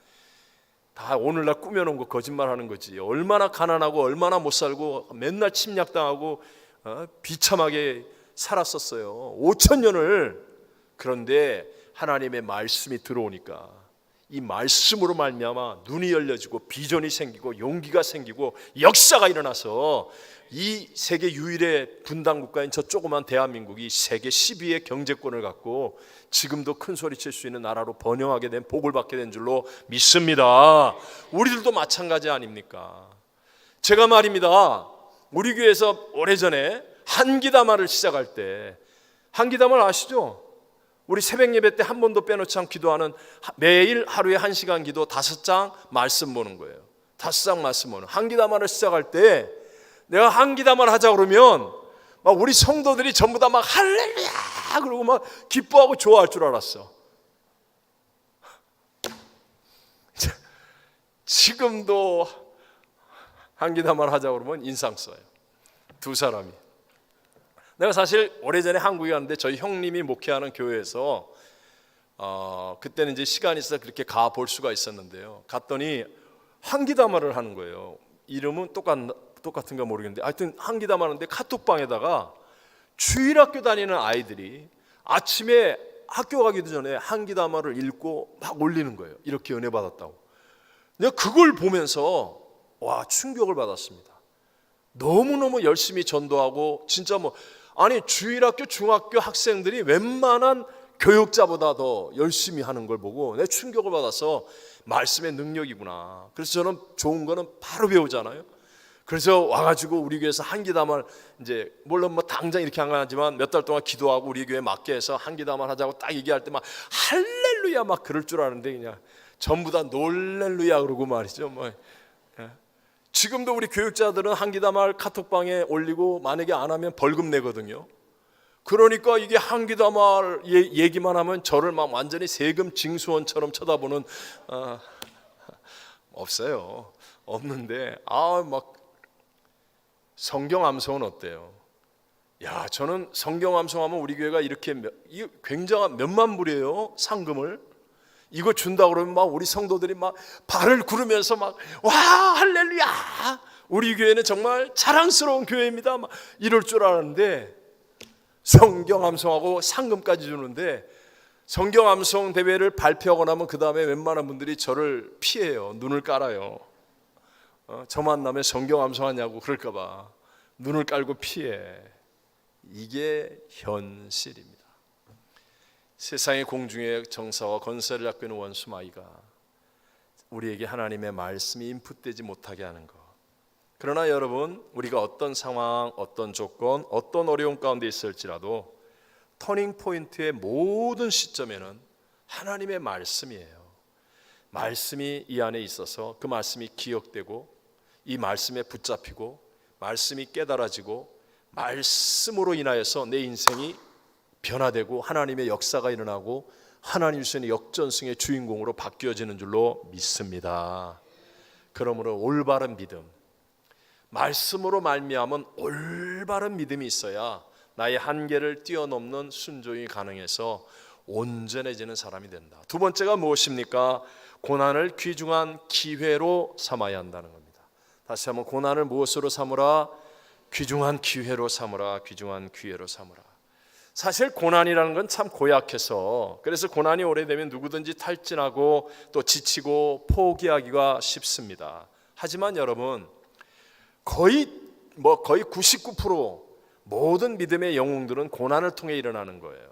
다 오늘날 꾸며놓은 거 거짓말하는 거지. 얼마나 가난하고 얼마나 못 살고 맨날 침략당하고 비참하게 살았었어요. 5,000년을. 그런데 하나님의 말씀이 들어오니까 이 말씀으로 말미암아 눈이 열려지고 비전이 생기고 용기가 생기고 역사가 일어나서 이 세계 유일의 분단 국가인 저 조그만 대한민국이 세계 10위의 경제권을 갖고 지금도 큰 소리 칠 수 있는 나라로 번영하게 된, 복을 받게 된 줄로 믿습니다. 우리들도 마찬가지 아닙니까? 제가 말입니다, 우리 교회에서 오래전에 한기다마를 시작할 때, 한기다마를 아시죠? 우리 새벽 예배 때 한 번도 빼놓지 않고 기도하는, 매일 하루에 1시간 기도 5장 말씀 보는 거예요. 5장 말씀 보는 한기다마를 시작할 때, 내가 한기다마를 하자 그러면 막 우리 성도들이 전부 다 막 할렐루야 그러고 막 기뻐하고 좋아할 줄 알았어. 지금도 한기다마를 하자 그러면 인상 써요. 두 사람이. 내가 사실 오래전에 한국에 갔는데 저희 형님이 목회하는 교회에서 그때는 이제 시간이 있어서 그렇게 가 볼 수가 있었는데요. 갔더니 한기다마를 하는 거예요. 이름은 똑같은가 모르겠는데 하여튼 한기다마 하는데 카톡방에다가 주일학교 다니는 아이들이 아침에 학교 가기도 전에 한기다마를 읽고 막 올리는 거예요. 이렇게 은혜 받았다고. 내가 그걸 보면서 와, 충격을 받았습니다. 너무너무 열심히 전도하고 진짜 아니 주일학교 중학교 학생들이 웬만한 교육자보다 더 열심히 하는 걸 보고 내가 충격을 받아서 말씀의 능력이구나. 그래서 저는 좋은 거는 바로 배우잖아요. 그래서 와가지고 우리 교회에서 한기다마를 이제 물론 당장 이렇게 한 건 아니지만 몇 달 동안 기도하고 우리 교회 맡게 해서 한기다마를 하자고 딱 얘기할 때 막 할렐루야 막 그럴 줄 아는데 그냥 전부 다 놀렐루야 그러고 말이죠. 지금도 우리 교육자들은 한기다마를 카톡방에 올리고 만약에 안 하면 벌금 내거든요. 그러니까 이게 한기다마 얘기만 하면 저를 막 완전히 세금 징수원처럼 쳐다보는 없어요. 없는데 막 성경 암송은 어때요? 야, 저는 성경 암송하면 우리 교회가 이렇게 굉장한 몇만 불이에요. 상금을 이거 준다 그러면 막 우리 성도들이 막 발을 구르면서 막 와 할렐루야 우리 교회는 정말 자랑스러운 교회입니다 막 이럴 줄 알았는데 성경 암송하고 상금까지 주는데 성경 암송 대회를 발표하고 나면 그 다음에 웬만한 분들이 저를 피해요. 눈을 깔아요. 저 만나면 성경 암송하냐고 그럴까 봐 눈을 깔고 피해. 이게 현실입니다. 세상의 공중의 정사와 건설을 잡고 있는 원수마귀가 우리에게 하나님의 말씀이 인풋되지 못하게 하는 것. 그러나 여러분, 우리가 어떤 상황, 어떤 조건, 어떤 어려움 가운데 있을지라도 터닝 포인트의 모든 시점에는 하나님의 말씀이에요. 말씀이 이 안에 있어서 그 말씀이 기억되고 이 말씀에 붙잡히고 말씀이 깨달아지고 말씀으로 인하여서 내 인생이 변화되고 하나님의 역사가 일어나고 하나님 주시는 역전승의 주인공으로 바뀌어지는 줄로 믿습니다. 그러므로 올바른 믿음, 말씀으로 말미암은 올바른 믿음이 있어야 나의 한계를 뛰어넘는 순종이 가능해서 온전해지는 사람이 된다. 두 번째가 무엇입니까? 고난을 귀중한 기회로 삼아야 한다는 겁니다. 다시 한번 고난을 무엇으로 삼으라? 귀중한 기회로 삼으라. 귀중한 기회로 삼으라. 사실 고난이라는 건 참 고약해서 그래서 고난이 오래되면 누구든지 탈진하고 또 지치고 포기하기가 쉽습니다. 하지만 여러분 거의 99% 모든 믿음의 영웅들은 고난을 통해 일어나는 거예요.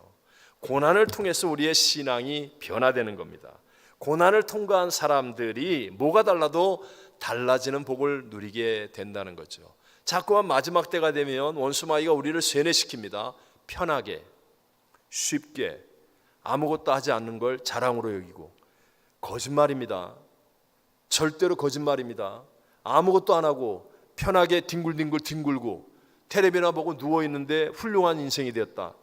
고난을 통해서 우리의 신앙이 변화되는 겁니다. 고난을 통과한 사람들이 뭐가 달라도 달라지는 복을 누리게 된다는 거죠. 자꾸만 마지막 때가 되면 원수마귀가 우리를 세뇌시킵니다. 편하게, 쉽게, 아무것도 하지 않는 걸 자랑으로 여기고. 거짓말입니다. 절대로 거짓말입니다. 아무것도 안 하고 편하게 뒹굴뒹굴 뒹굴고 텔레비나 보고 누워있는데 훌륭한 인생이 되었다.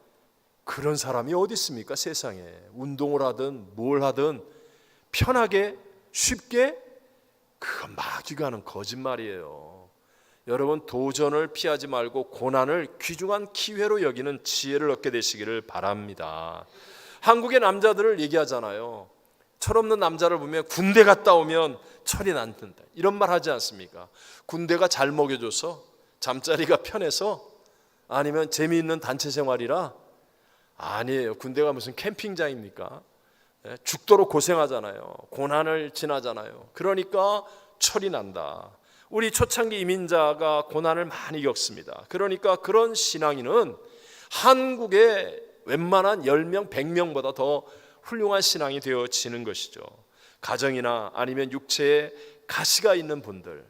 그런 사람이 어디 있습니까? 세상에. 운동을 하든 뭘 하든 편하게 쉽게, 그건 마귀가 하는 거짓말이에요. 여러분, 도전을 피하지 말고 고난을 귀중한 기회로 여기는 지혜를 얻게 되시기를 바랍니다. 한국의 남자들을 얘기하잖아요. 철없는 남자를 보면 군대 갔다 오면 철이 난다, 이런 말 하지 않습니까? 군대가 잘 먹여줘서, 잠자리가 편해서, 아니면 재미있는 단체 생활이라? 아니에요. 군대가 무슨 캠핑장입니까? 죽도록 고생하잖아요. 고난을 지나잖아요. 그러니까 철이 난다. 우리 초창기 이민자가 고난을 많이 겪습니다. 그러니까 그런 신앙인은 한국의 웬만한 10명, 100명보다 더 훌륭한 신앙이 되어지는 것이죠. 가정이나 아니면 육체에 가시가 있는 분들,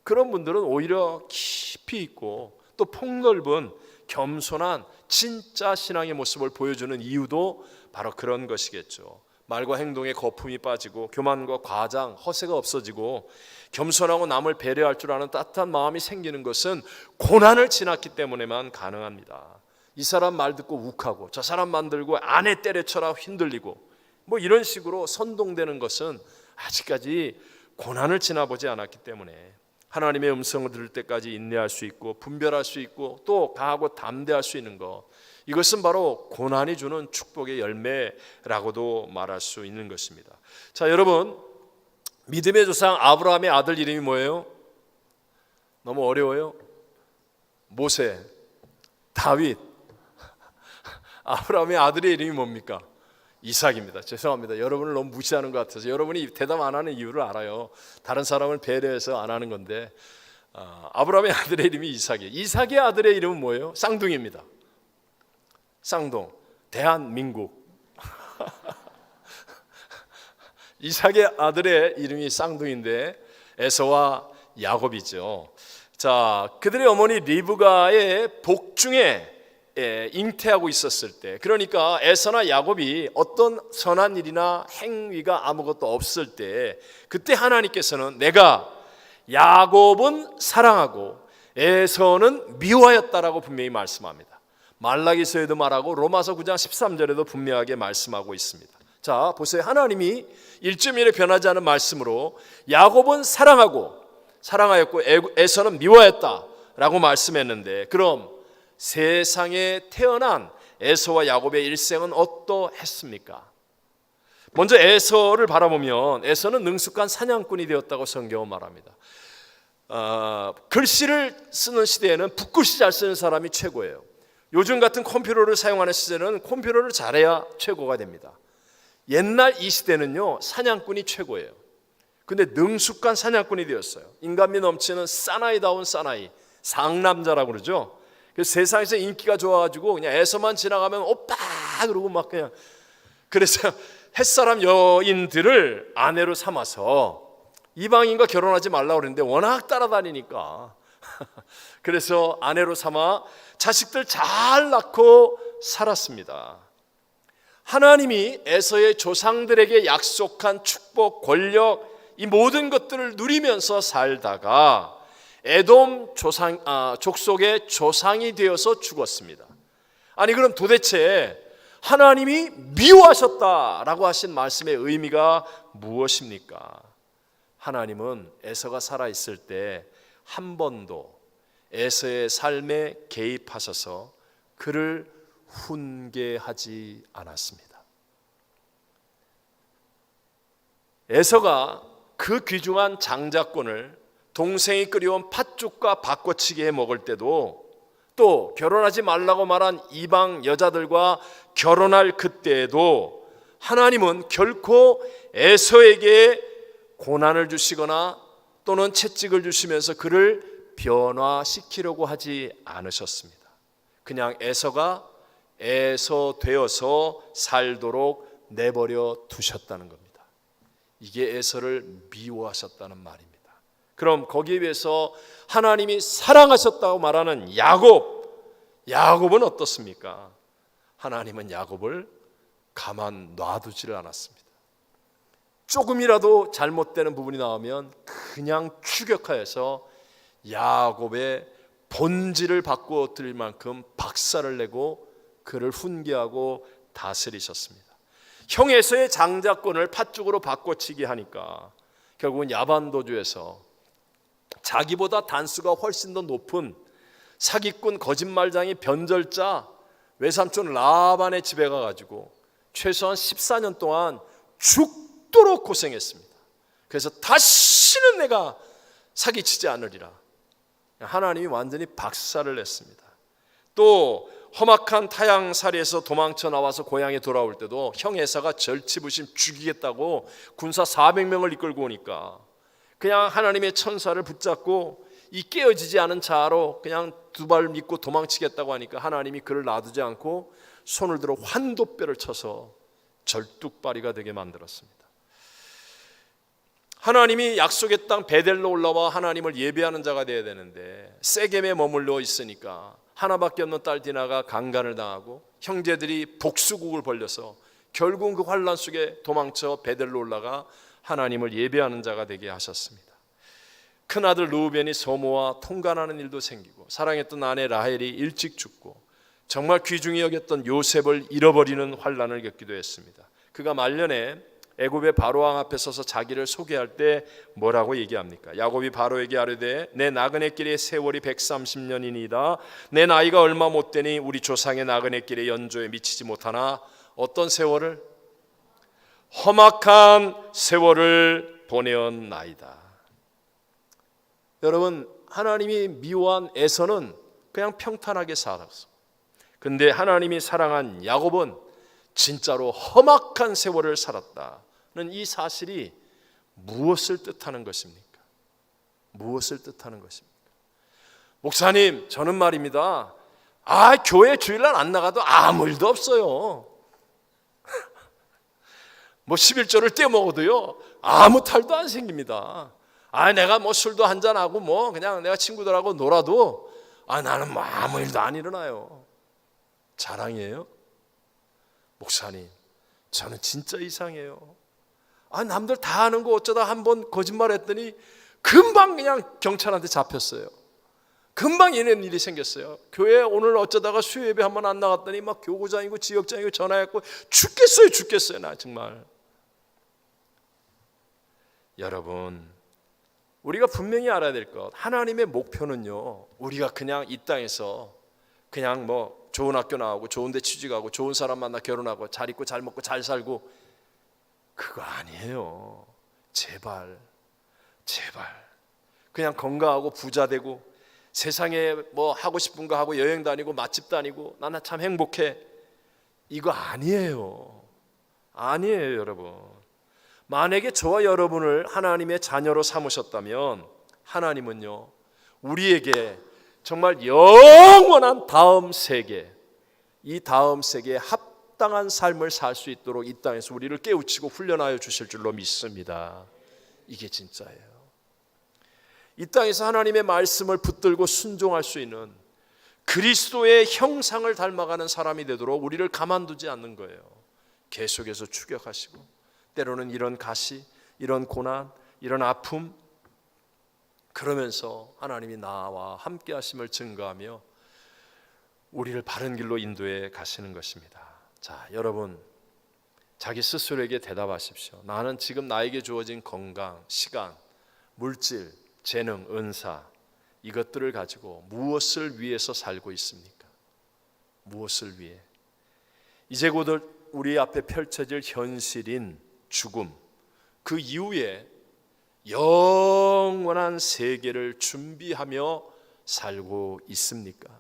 그런 분들은 오히려 깊이 있고 또 폭넓은 겸손한 진짜 신앙의 모습을 보여주는 이유도 바로 그런 것이겠죠. 말과 행동에 거품이 빠지고 교만과 과장, 허세가 없어지고 겸손하고 남을 배려할 줄 아는 따뜻한 마음이 생기는 것은 고난을 지났기 때문에만 가능합니다. 이 사람 말 듣고 욱하고 저 사람 만들고 아내 때려쳐라 흔들리고 뭐 이런 식으로 선동되는 것은 아직까지 고난을 지나보지 않았기 때문에 하나님의 음성을 들을 때까지 인내할 수 있고 분별할 수 있고 또 강하고 담대할 수 있는 것, 이것은 바로 고난이 주는 축복의 열매라고도 말할 수 있는 것입니다. 자, 여러분, 믿음의 조상 아브라함의 아들 이름이 뭐예요? 너무 어려워요? 모세, 다윗. 아브라함의 아들의 이름이 뭡니까? 이삭입니다. 죄송합니다. 여러분을 너무 무시하는 것 같아서 여러분이 대답 안 하는 이유를 알아요. 다른 사람을 배려해서 안 하는 건데 아브라함의 아들의 이름이 이삭이에요. 이삭의 아들의 이름은 뭐예요? 쌍둥이입니다. 쌍둥, 대한민국. 이삭의 아들의 이름이 쌍둥이인데 에서와 야곱이죠. 자, 그들의 어머니 리브가의 복중에 잉태하고 있었을 때, 그러니까 에서나 야곱이 어떤 선한 일이나 행위가 아무것도 없을 때, 그때 하나님께서는 내가 야곱은 사랑하고 에서는 미워하였다라고 분명히 말씀합니다. 말라기서에도 말하고 로마서 9장 13절에도 분명하게 말씀하고 있습니다. 자, 보세요. 하나님이 1.1에 변하지 않은 말씀으로 야곱은 사랑하였고 에서는 미워했다라고 말씀했는데, 그럼 세상에 태어난 에서와 야곱의 일생은 어떠했습니까? 먼저 에서를 바라보면 에서는 능숙한 사냥꾼이 되었다고 성경은 말합니다. 글씨를 쓰는 시대에는 붓글씨 잘 쓰는 사람이 최고예요. 요즘 같은 컴퓨터를 사용하는 시대는 컴퓨터를 잘해야 최고가 됩니다. 옛날 이 시대는요, 사냥꾼이 최고예요. 근데 능숙한 사냥꾼이 되었어요. 인간미 넘치는 사나이다운 사나이, 상남자라고 그러죠. 그래서 세상에서 인기가 좋아가지고 그냥 에서만 지나가면 오빠 그러고 막 그냥, 그래서 햇사람 여인들을 아내로 삼아서 이방인과 결혼하지 말라고 그랬는데 워낙 따라다니니까 그래서 아내로 삼아 자식들 잘 낳고 살았습니다. 하나님이 에서의 조상들에게 약속한 축복, 권력, 이 모든 것들을 누리면서 살다가 에돔 족속의 조상이 되어서 죽었습니다. 아니, 그럼 도대체 하나님이 미워하셨다라고 하신 말씀의 의미가 무엇입니까? 하나님은 에서가 살아있을 때 한 번도 에서의 삶에 개입하셔서 그를 훈계하지 않았습니다. 에서가 그 귀중한 장자권을 동생이 끓여온 팥죽과 바꿔치기 해 먹을 때도, 또 결혼하지 말라고 말한 이방 여자들과 결혼할 그때에도 하나님은 결코 에서에게 고난을 주시거나 또는 채찍을 주시면서 그를 변화시키려고 하지 않으셨습니다. 그냥 에서가 에서 되어서 살도록 내버려 두셨다는 겁니다. 이게 에서를 미워하셨다는 말입니다. 그럼 거기에 비해서 하나님이 사랑하셨다고 말하는 야곱은 어떻습니까? 하나님은 야곱을 가만 놔두지를 않았습니다. 조금이라도 잘못되는 부분이 나오면 그냥 추격하여서 야곱의 본질을 바꾸어 드릴 만큼 박살을 내고 그를 훈계하고 다스리셨습니다. 형 에서의 장자권을 팥죽으로 바꿔치기 하니까 결국은 야반도주에서 자기보다 단수가 훨씬 더 높은 사기꾼 거짓말장이 변절자 외삼촌 라반의 집에 가가지고 최소한 14년 동안 죽도록 고생했습니다. 그래서 다시는 내가 사기치지 않으리라. 하나님이 완전히 박살을 냈습니다. 또 험악한 타향살이에서 도망쳐 나와서 고향에 돌아올 때도 형 에사가 절치부심 죽이겠다고 군사 400명을 이끌고 오니까 그냥 하나님의 천사를 붙잡고 이 깨어지지 않은 자로 그냥 두 발 믿고 도망치겠다고 하니까 하나님이 그를 놔두지 않고 손을 들어 환도뼈를 쳐서 절뚝발이가 되게 만들었습니다. 하나님이 약속의 땅 베델로 올라와 하나님을 예배하는 자가 되어야 되는데 세겜에 머물러 있으니까 하나밖에 없는 딸 디나가 강간을 당하고 형제들이 복수국을 벌려서 결국 그 환난 속에 도망쳐 베델로 올라가 하나님을 예배하는 자가 되게 하셨습니다. 큰아들 르우벤이 소모와 통간하는 일도 생기고 사랑했던 아내 라헬이 일찍 죽고 정말 귀중히 여겼던 요셉을 잃어버리는 환난을 겪기도 했습니다. 그가 말년에 애굽의 바로왕 앞에 서서 자기를 소개할 때 뭐라고 얘기합니까? 야곱이 바로에게 아뢰되 내 나그네 길의 세월이 130년이니이다. 내 나이가 얼마 못 되니 우리 조상의 나그네 길의 연조에 미치지 못하나 어떤 세월을? 험악한 세월을 보내었나이다. 여러분, 하나님이 미워한 에서는 그냥 평탄하게 살았어. 근데 하나님이 사랑한 야곱은 진짜로 험악한 세월을 살았다는 이 사실이 무엇을 뜻하는 것입니까? 무엇을 뜻하는 것입니까? 목사님, 저는 말입니다. 교회 주일날 안 나가도 아무 일도 없어요. 뭐 11조를 떼먹어도요 아무 탈도 안 생깁니다. 내가 뭐 술도 한잔하고 뭐 그냥 내가 친구들하고 놀아도 나는 뭐 아무 일도 안 일어나요. 자랑이에요? 목사님, 저는 진짜 이상해요. 남들 다 하는 거 어쩌다 한번 거짓말했더니 금방 그냥 경찰한테 잡혔어요. 금방 이런 일이 생겼어요. 교회 오늘 어쩌다가 수요예배 한번 안 나갔더니 막 교구장이고 지역장이고 전화했고 죽겠어요 나 정말. 여러분, 우리가 분명히 알아야 될 것, 하나님의 목표는요 우리가 그냥 이 땅에서 그냥 뭐 좋은 학교 나오고 좋은 데 취직하고 좋은 사람 만나 결혼하고 잘 입고 잘 먹고 잘 살고 그거 아니에요. 제발 그냥 건강하고 부자 되고 세상에 뭐 하고 싶은 거 하고 여행 다니고 맛집 다니고 나는 참 행복해, 이거 아니에요. 여러분. 만약에 저와 여러분을 하나님의 자녀로 삼으셨다면 하나님은요 우리에게 정말 영원한 다음 세계, 이 다음 세계에 합당한 삶을 살 수 있도록 이 땅에서 우리를 깨우치고 훈련하여 주실 줄로 믿습니다. 이게 진짜예요. 이 땅에서 하나님의 말씀을 붙들고 순종할 수 있는 그리스도의 형상을 닮아가는 사람이 되도록 우리를 가만두지 않는 거예요. 계속해서 추격하시고 때로는 이런 가시, 이런 고난, 이런 아픔, 그러면서 하나님이 나와 함께 하심을 증거하며 우리를 바른 길로 인도해 가시는 것입니다. 자, 여러분, 자기 스스로에게 대답하십시오. 나는 지금 나에게 주어진 건강, 시간, 물질, 재능, 은사, 이것들을 가지고 무엇을 위해서 살고 있습니까? 무엇을 위해? 이제 곧 우리 앞에 펼쳐질 현실인 죽음, 그 이후에 영원한 세계를 준비하며 살고 있습니까?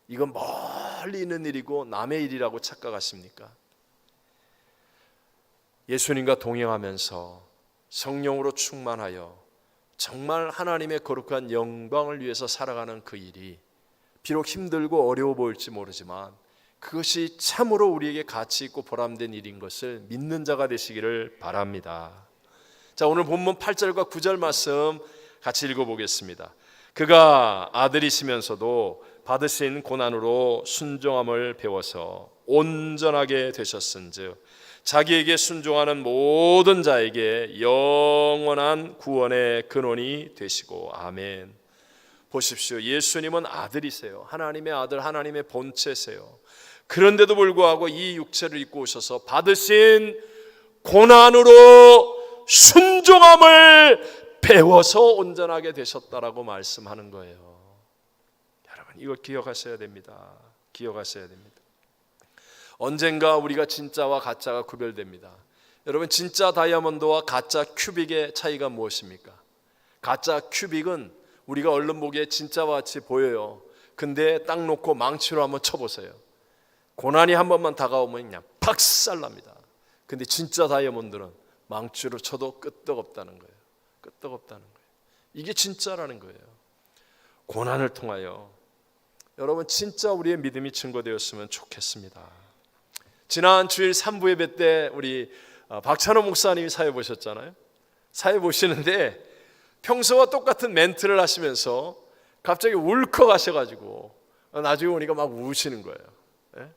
이건 멀리 있는 일이고 남의 일이라고 착각하십니까? 예수님과 동행하면서 성령으로 충만하여 정말 하나님의 거룩한 영광을 위해서 살아가는 그 일이 비록 힘들고 어려워 보일지 모르지만 그것이 참으로 우리에게 가치 있고 보람된 일인 것을 믿는 자가 되시기를 바랍니다. 자, 오늘 본문 8절과 9절 말씀 같이 읽어보겠습니다. 그가 아들이시면서도 받으신 고난으로 순종함을 배워서 온전하게 되셨은즉 자기에게 순종하는 모든 자에게 영원한 구원의 근원이 되시고. 아멘. 보십시오. 예수님은 아들이세요. 하나님의 아들, 하나님의 본체세요. 그런데도 불구하고 이 육체를 입고 오셔서 받으신 고난으로 순종함을 배워서 온전하게 되셨다라고 말씀하는 거예요. 여러분, 이걸 기억하셔야 됩니다. 기억하셔야 됩니다. 언젠가 우리가 진짜와 가짜가 구별됩니다. 여러분, 진짜 다이아몬드와 가짜 큐빅의 차이가 무엇입니까? 가짜 큐빅은 우리가 얼른 보기에 진짜와 같이 보여요. 근데 딱 놓고 망치로 한번 쳐보세요. 고난이 한 번만 다가오면 그냥 박살납니다. 근데 진짜 다이아몬드는 망치로 쳐도 끄떡없다는 거예요. 끄떡없다는 거예요. 이게 진짜라는 거예요. 고난을 통하여 여러분 진짜 우리의 믿음이 증거되었으면 좋겠습니다. 지난 주일 3부 예배 때 우리 박찬호 목사님이 사회 보셨잖아요. 사회 보시는데 평소와 똑같은 멘트를 하시면서 갑자기 울컥 하셔가지고 나중에 오니까 막 우시는 거예요. 예?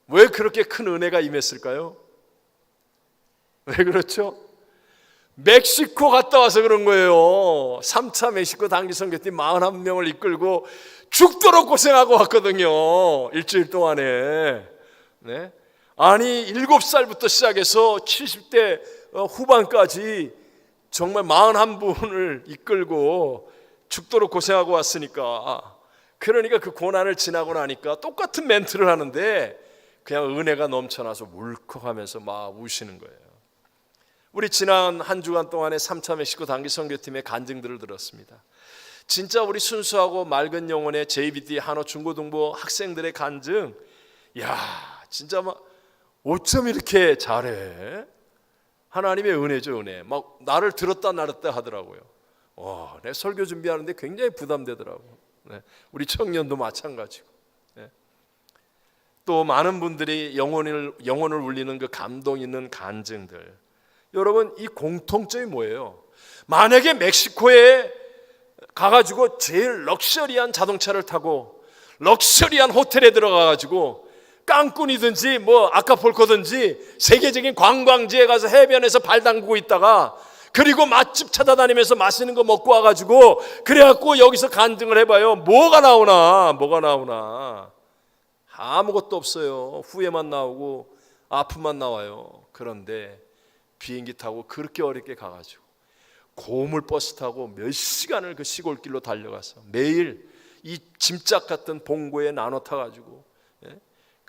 왜 그렇게 큰 은혜가 임했을까요? 왜 그렇죠? 멕시코 갔다 와서 그런 거예요. 3차 멕시코 단기 선교팀 41명을 이끌고 죽도록 고생하고 왔거든요. 일주일 동안에. 네? 아니 7살부터 시작해서 70대 후반까지 정말 41분을 이끌고 죽도록 고생하고 왔으니까, 그러니까 그 고난을 지나고 나니까 똑같은 멘트를 하는데 그냥 은혜가 넘쳐나서 울컥하면서 막 우시는 거예요. 우리 지난 한 주간 동안에 3차 멕시코 단기 선교팀의 간증들을 들었습니다. 진짜 우리 순수하고 맑은 영혼의 JBT 한어 중고등부 학생들의 간증, 야 진짜 막 어쩜 이렇게 잘해? 하나님의 은혜죠, 은혜. 막 나를 들었다 놨다 하더라고요. 와, 내 설교 준비하는데 굉장히 부담되더라고. 네. 우리 청년도 마찬가지고. 네. 또 많은 분들이 영혼을 울리는 그 감동 있는 간증들. 여러분 이 공통점이 뭐예요? 만약에 멕시코에 가가지고 제일 럭셔리한 자동차를 타고 럭셔리한 호텔에 들어가가지고 깡꾼이든지 뭐 아카폴코든지 세계적인 관광지에 가서 해변에서 발 담그고 있다가 그리고 맛집 찾아다니면서 맛있는 거 먹고 와가지고 그래갖고 여기서 간증을 해봐요. 뭐가 나오나 아무것도 없어요. 후회만 나오고 아픔만 나와요. 그런데 비행기 타고 그렇게 어렵게 가가지고 고물 버스 타고 몇 시간을 그 시골길로 달려가서 매일 이 짐짝 같은 봉고에 나눠 타가지고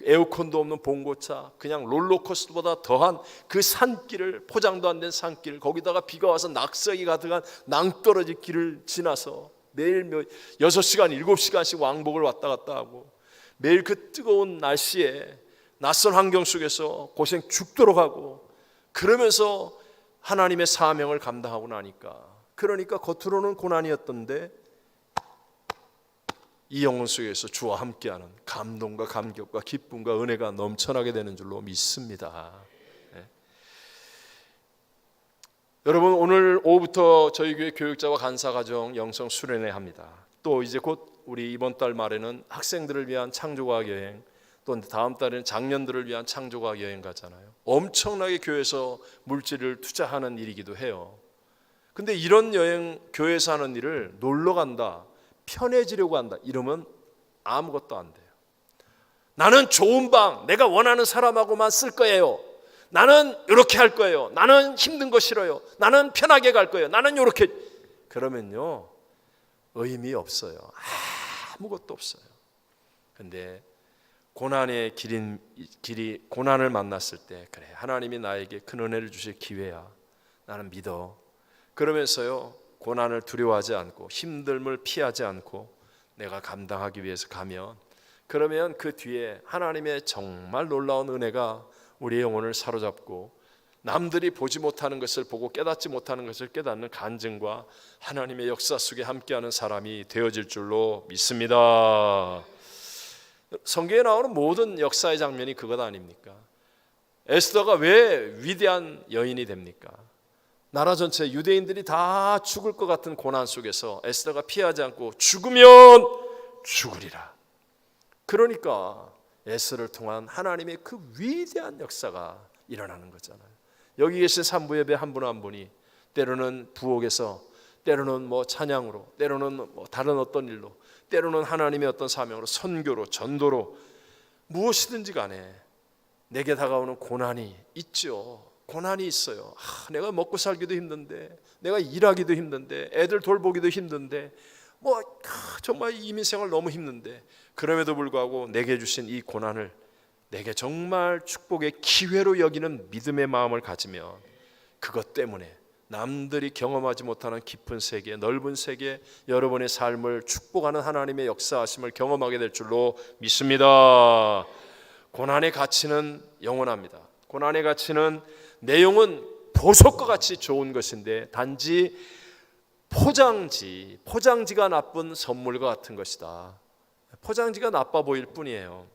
에어컨도 없는 봉고차, 그냥 롤러코스터보다 더한 그 산길을, 포장도 안 된 산길, 거기다가 비가 와서 낙석이 가득한 낭떠러지 길을 지나서 매일 6시간, 7시간씩 왕복을 왔다 갔다 하고 매일 그 뜨거운 날씨에 낯선 환경 속에서 고생 죽도록 하고 그러면서 하나님의 사명을 감당하고 나니까, 그러니까 겉으로는 고난이었던데 이 영혼 속에서 주와 함께하는 감동과 감격과 기쁨과 은혜가 넘쳐나게 되는 줄로 믿습니다. 네. 여러분 오늘 오후부터 저희 교회 교육자와 간사가정 영성 수련회 합니다. 또 이제 곧 우리 이번 달 말에는 학생들을 위한 창조과학 여행, 또 다음 달에는 장년들을 위한 창조과학 여행 가잖아요. 엄청나게 교회에서 물질을 투자하는 일이기도 해요. 근데 이런 여행, 교회에서 하는 일을 놀러 간다, 편해지려고 한다 이러면 아무것도 안 돼요. 나는 좋은 방 내가 원하는 사람하고만 쓸 거예요. 나는 이렇게 할 거예요. 나는 힘든 거 싫어요. 나는 편하게 갈 거예요. 나는 이렇게. 그러면요 의미 없어요. 아무것도 없어요. 근데 고난의 길이 고난을 만났을 때, 그래 하나님이 나에게 큰 은혜를 주실 기회야, 나는 믿어. 그러면서요 고난을 두려워하지 않고 힘듦을 피하지 않고 내가 감당하기 위해서 가면, 그러면 그 뒤에 하나님의 정말 놀라운 은혜가 우리의 영혼을 사로잡고 남들이 보지 못하는 것을 보고 깨닫지 못하는 것을 깨닫는 간증과 하나님의 역사 속에 함께하는 사람이 되어질 줄로 믿습니다. 성경에 나오는 모든 역사의 장면이 그것 아닙니까? 에스더가 왜 위대한 여인이 됩니까? 나라 전체 유대인들이 다 죽을 것 같은 고난 속에서 에스더가 피하지 않고 죽으면 죽으리라. 그러니까 에스더를 통한 하나님의 그 위대한 역사가 일어나는 거잖아요. 여기 계신 산부 예배 한 분 한 분이 때로는 부엌에서, 때로는 뭐 찬양으로, 때로는 뭐 다른 어떤 일로, 때로는 하나님의 어떤 사명으로, 선교로, 전도로, 무엇이든지 간에 내게 다가오는 고난이 있죠. 고난이 있어요. 내가 먹고 살기도 힘든데, 내가 일하기도 힘든데, 애들 돌보기도 힘든데, 정말 이민생활 너무 힘든데, 그럼에도 불구하고 내게 주신 이 고난을 내게 정말 축복의 기회로 여기는 믿음의 마음을 가지면 그것 때문에 남들이 경험하지 못하는 깊은 세계, 넓은 세계, 여러분의 삶을 축복하는 하나님의 역사하심을 경험하게 될 줄로 믿습니다. 고난의 가치는 영원합니다. 고난의 가치는 내용은 보석과 같이 좋은 것인데 단지 포장지가 나쁜 선물과 같은 것이다. 포장지가 나빠 보일 뿐이에요.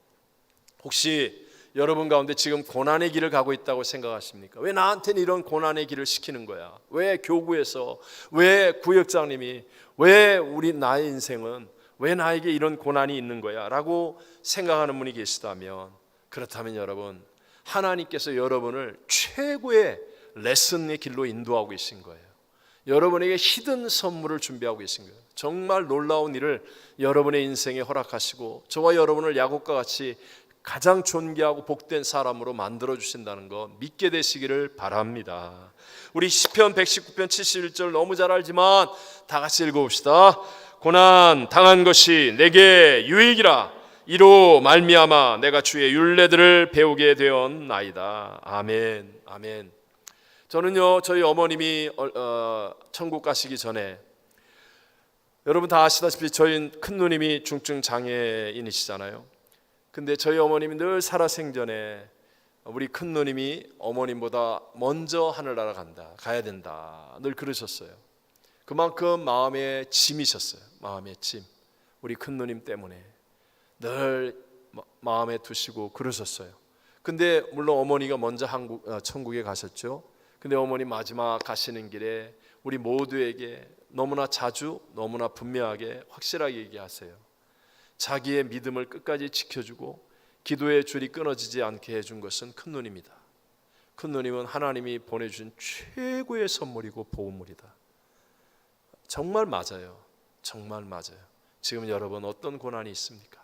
혹시 여러분 가운데 지금 고난의 길을 가고 있다고 생각하십니까? 왜 나한테는 이런 고난의 길을 시키는 거야? 왜 교구에서, 왜 구역장님이, 왜 나의 인생은, 왜 나에게 이런 고난이 있는 거야? 라고 생각하는 분이 계시다면, 그렇다면 여러분, 하나님께서 여러분을 최고의 레슨의 길로 인도하고 계신 거예요. 여러분에게 히든 선물을 준비하고 계신 거예요. 정말 놀라운 일을 여러분의 인생에 허락하시고 저와 여러분을 야곱과 같이 가장 존귀하고 복된 사람으로 만들어 주신다는 거 믿게 되시기를 바랍니다. 우리 시편 119편 71절 너무 잘 알지만 다 같이 읽어봅시다. 고난 당한 것이 내게 유익이라 이로 말미암아 내가 주의 율례들을 배우게 되었나이다. 아멘. 아멘. 저는요, 저희 어머님이 천국 가시기 전에, 여러분 다 아시다시피 저희 큰 누님이 중증 장애인이시잖아요. 근데 저희 어머님이 늘 살아생전에 우리 큰 누님이 어머님보다 먼저 하늘나라 가야 된다 늘 그러셨어요. 그만큼 마음의 짐이셨어요. 마음의 짐. 우리 큰 누님 때문에 늘 마음에 두시고 그러셨어요. 근데 물론 어머니가 먼저 천국에 가셨죠. 근데 어머니 마지막 가시는 길에 우리 모두에게 너무나 자주 너무나 분명하게 확실하게 얘기하세요. 자기의 믿음을 끝까지 지켜주고 기도의 줄이 끊어지지 않게 해준 것은 큰 누님이다. 큰 누님은 하나님이 보내준 최고의 선물이고 보물이다. 정말 맞아요. 정말 맞아요. 지금 여러분 어떤 고난이 있습니까?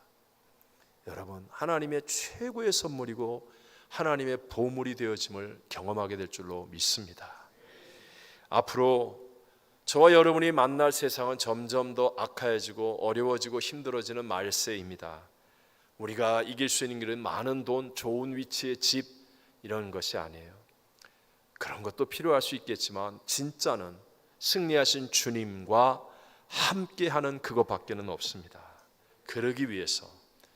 여러분 하나님의 최고의 선물이고 하나님의 보물이 되어짐을 경험하게 될 줄로 믿습니다. 앞으로 저와 여러분이 만날 세상은 점점 더 악화해지고 어려워지고 힘들어지는 말세입니다. 우리가 이길 수 있는 길은 많은 돈, 좋은 위치의 집 이런 것이 아니에요. 그런 것도 필요할 수 있겠지만 진짜는 승리하신 주님과 함께하는 그것밖에는 없습니다. 그러기 위해서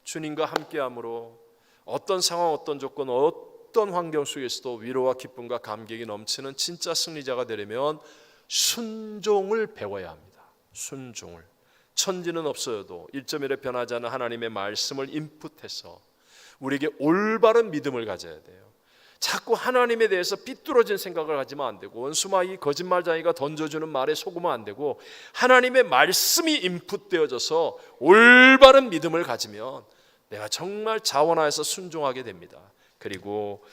주님과 함께함으로 어떤 상황, 어떤 조건, 어떤 환경 속에서도 위로와 기쁨과 감격이 넘치는 진짜 승리자가 되려면 순종을 배워야 합니다. 순종을. 천지는 없어도 1.1에 변하지 않는 하나님의 말씀을 인풋해서 우리에게 올바른 믿음을 가져야 돼요. 자꾸 하나님에 대해서 삐뚤어진 생각을 가지면 안 되고 원수마귀 거짓말쟁이가 던져주는 말에 속으면 안 되고 하나님의 말씀이 인풋되어져서 올바른 믿음을 가지면 내가 정말 자원하여서 순종하게 됩니다. 그리고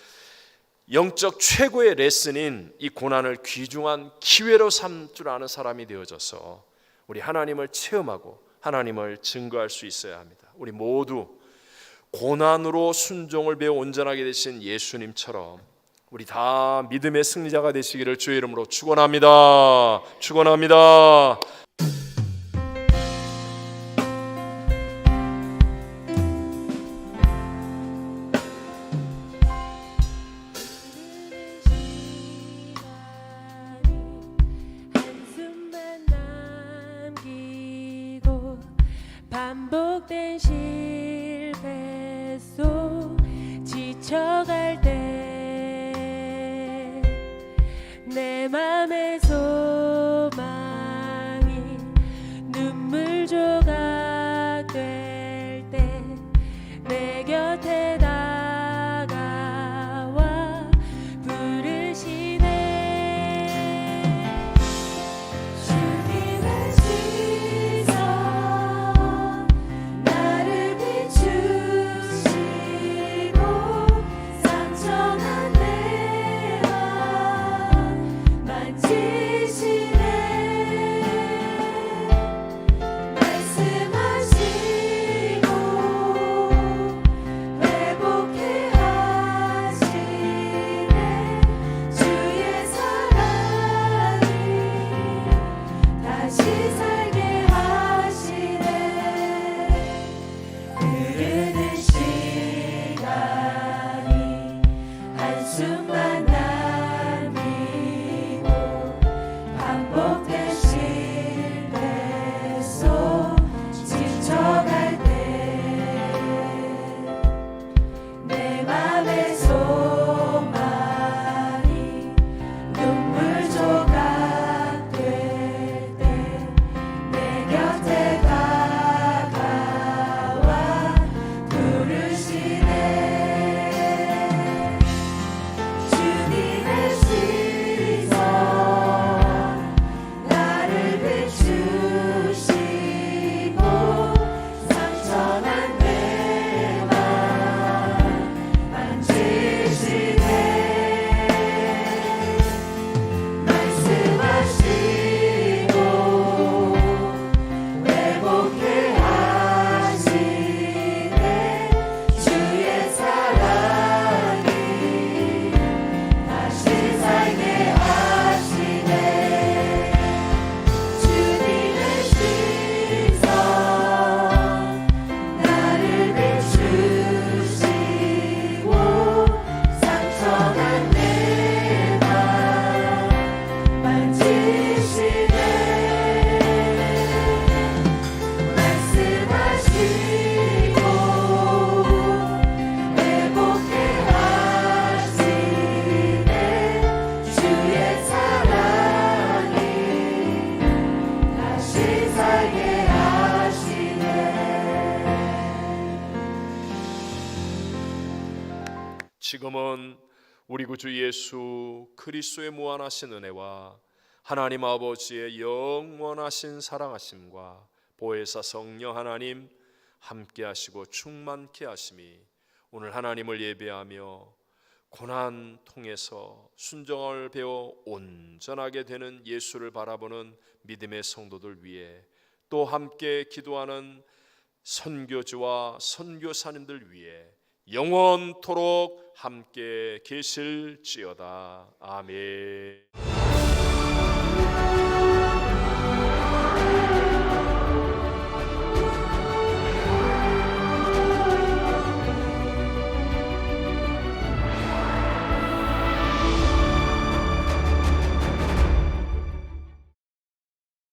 영적 최고의 레슨인 이 고난을 귀중한 기회로 삼 줄 아는 사람이 되어져서 우리 하나님을 체험하고 하나님을 증거할 수 있어야 합니다. 우리 모두 고난으로 순종을 배워 온전하게 되신 예수님처럼 우리 다 믿음의 승리자가 되시기를 주의 이름으로 축원합니다. 축원합니다. 반복된 실패 속 지쳐갈 때 내 맘의 소망이 눈물 조각 될 때 내 곁에 다가와 부르시네. 주님의 시선 나를 지금은 우리 구주 예수 그리스도의 무한하신 은혜와 하나님 아버지의 영원하신 사랑하심과 보혜사 성령 하나님 함께 하시고 충만케 하심이 오늘 하나님을 예배하며 고난 통해서 순종을 배워 온전하게 되는 예수를 바라보는 믿음의 성도들 위해 또 함께 기도하는 선교주와 선교사님들 위해 영원토록 함께 계실지어다. 아멘.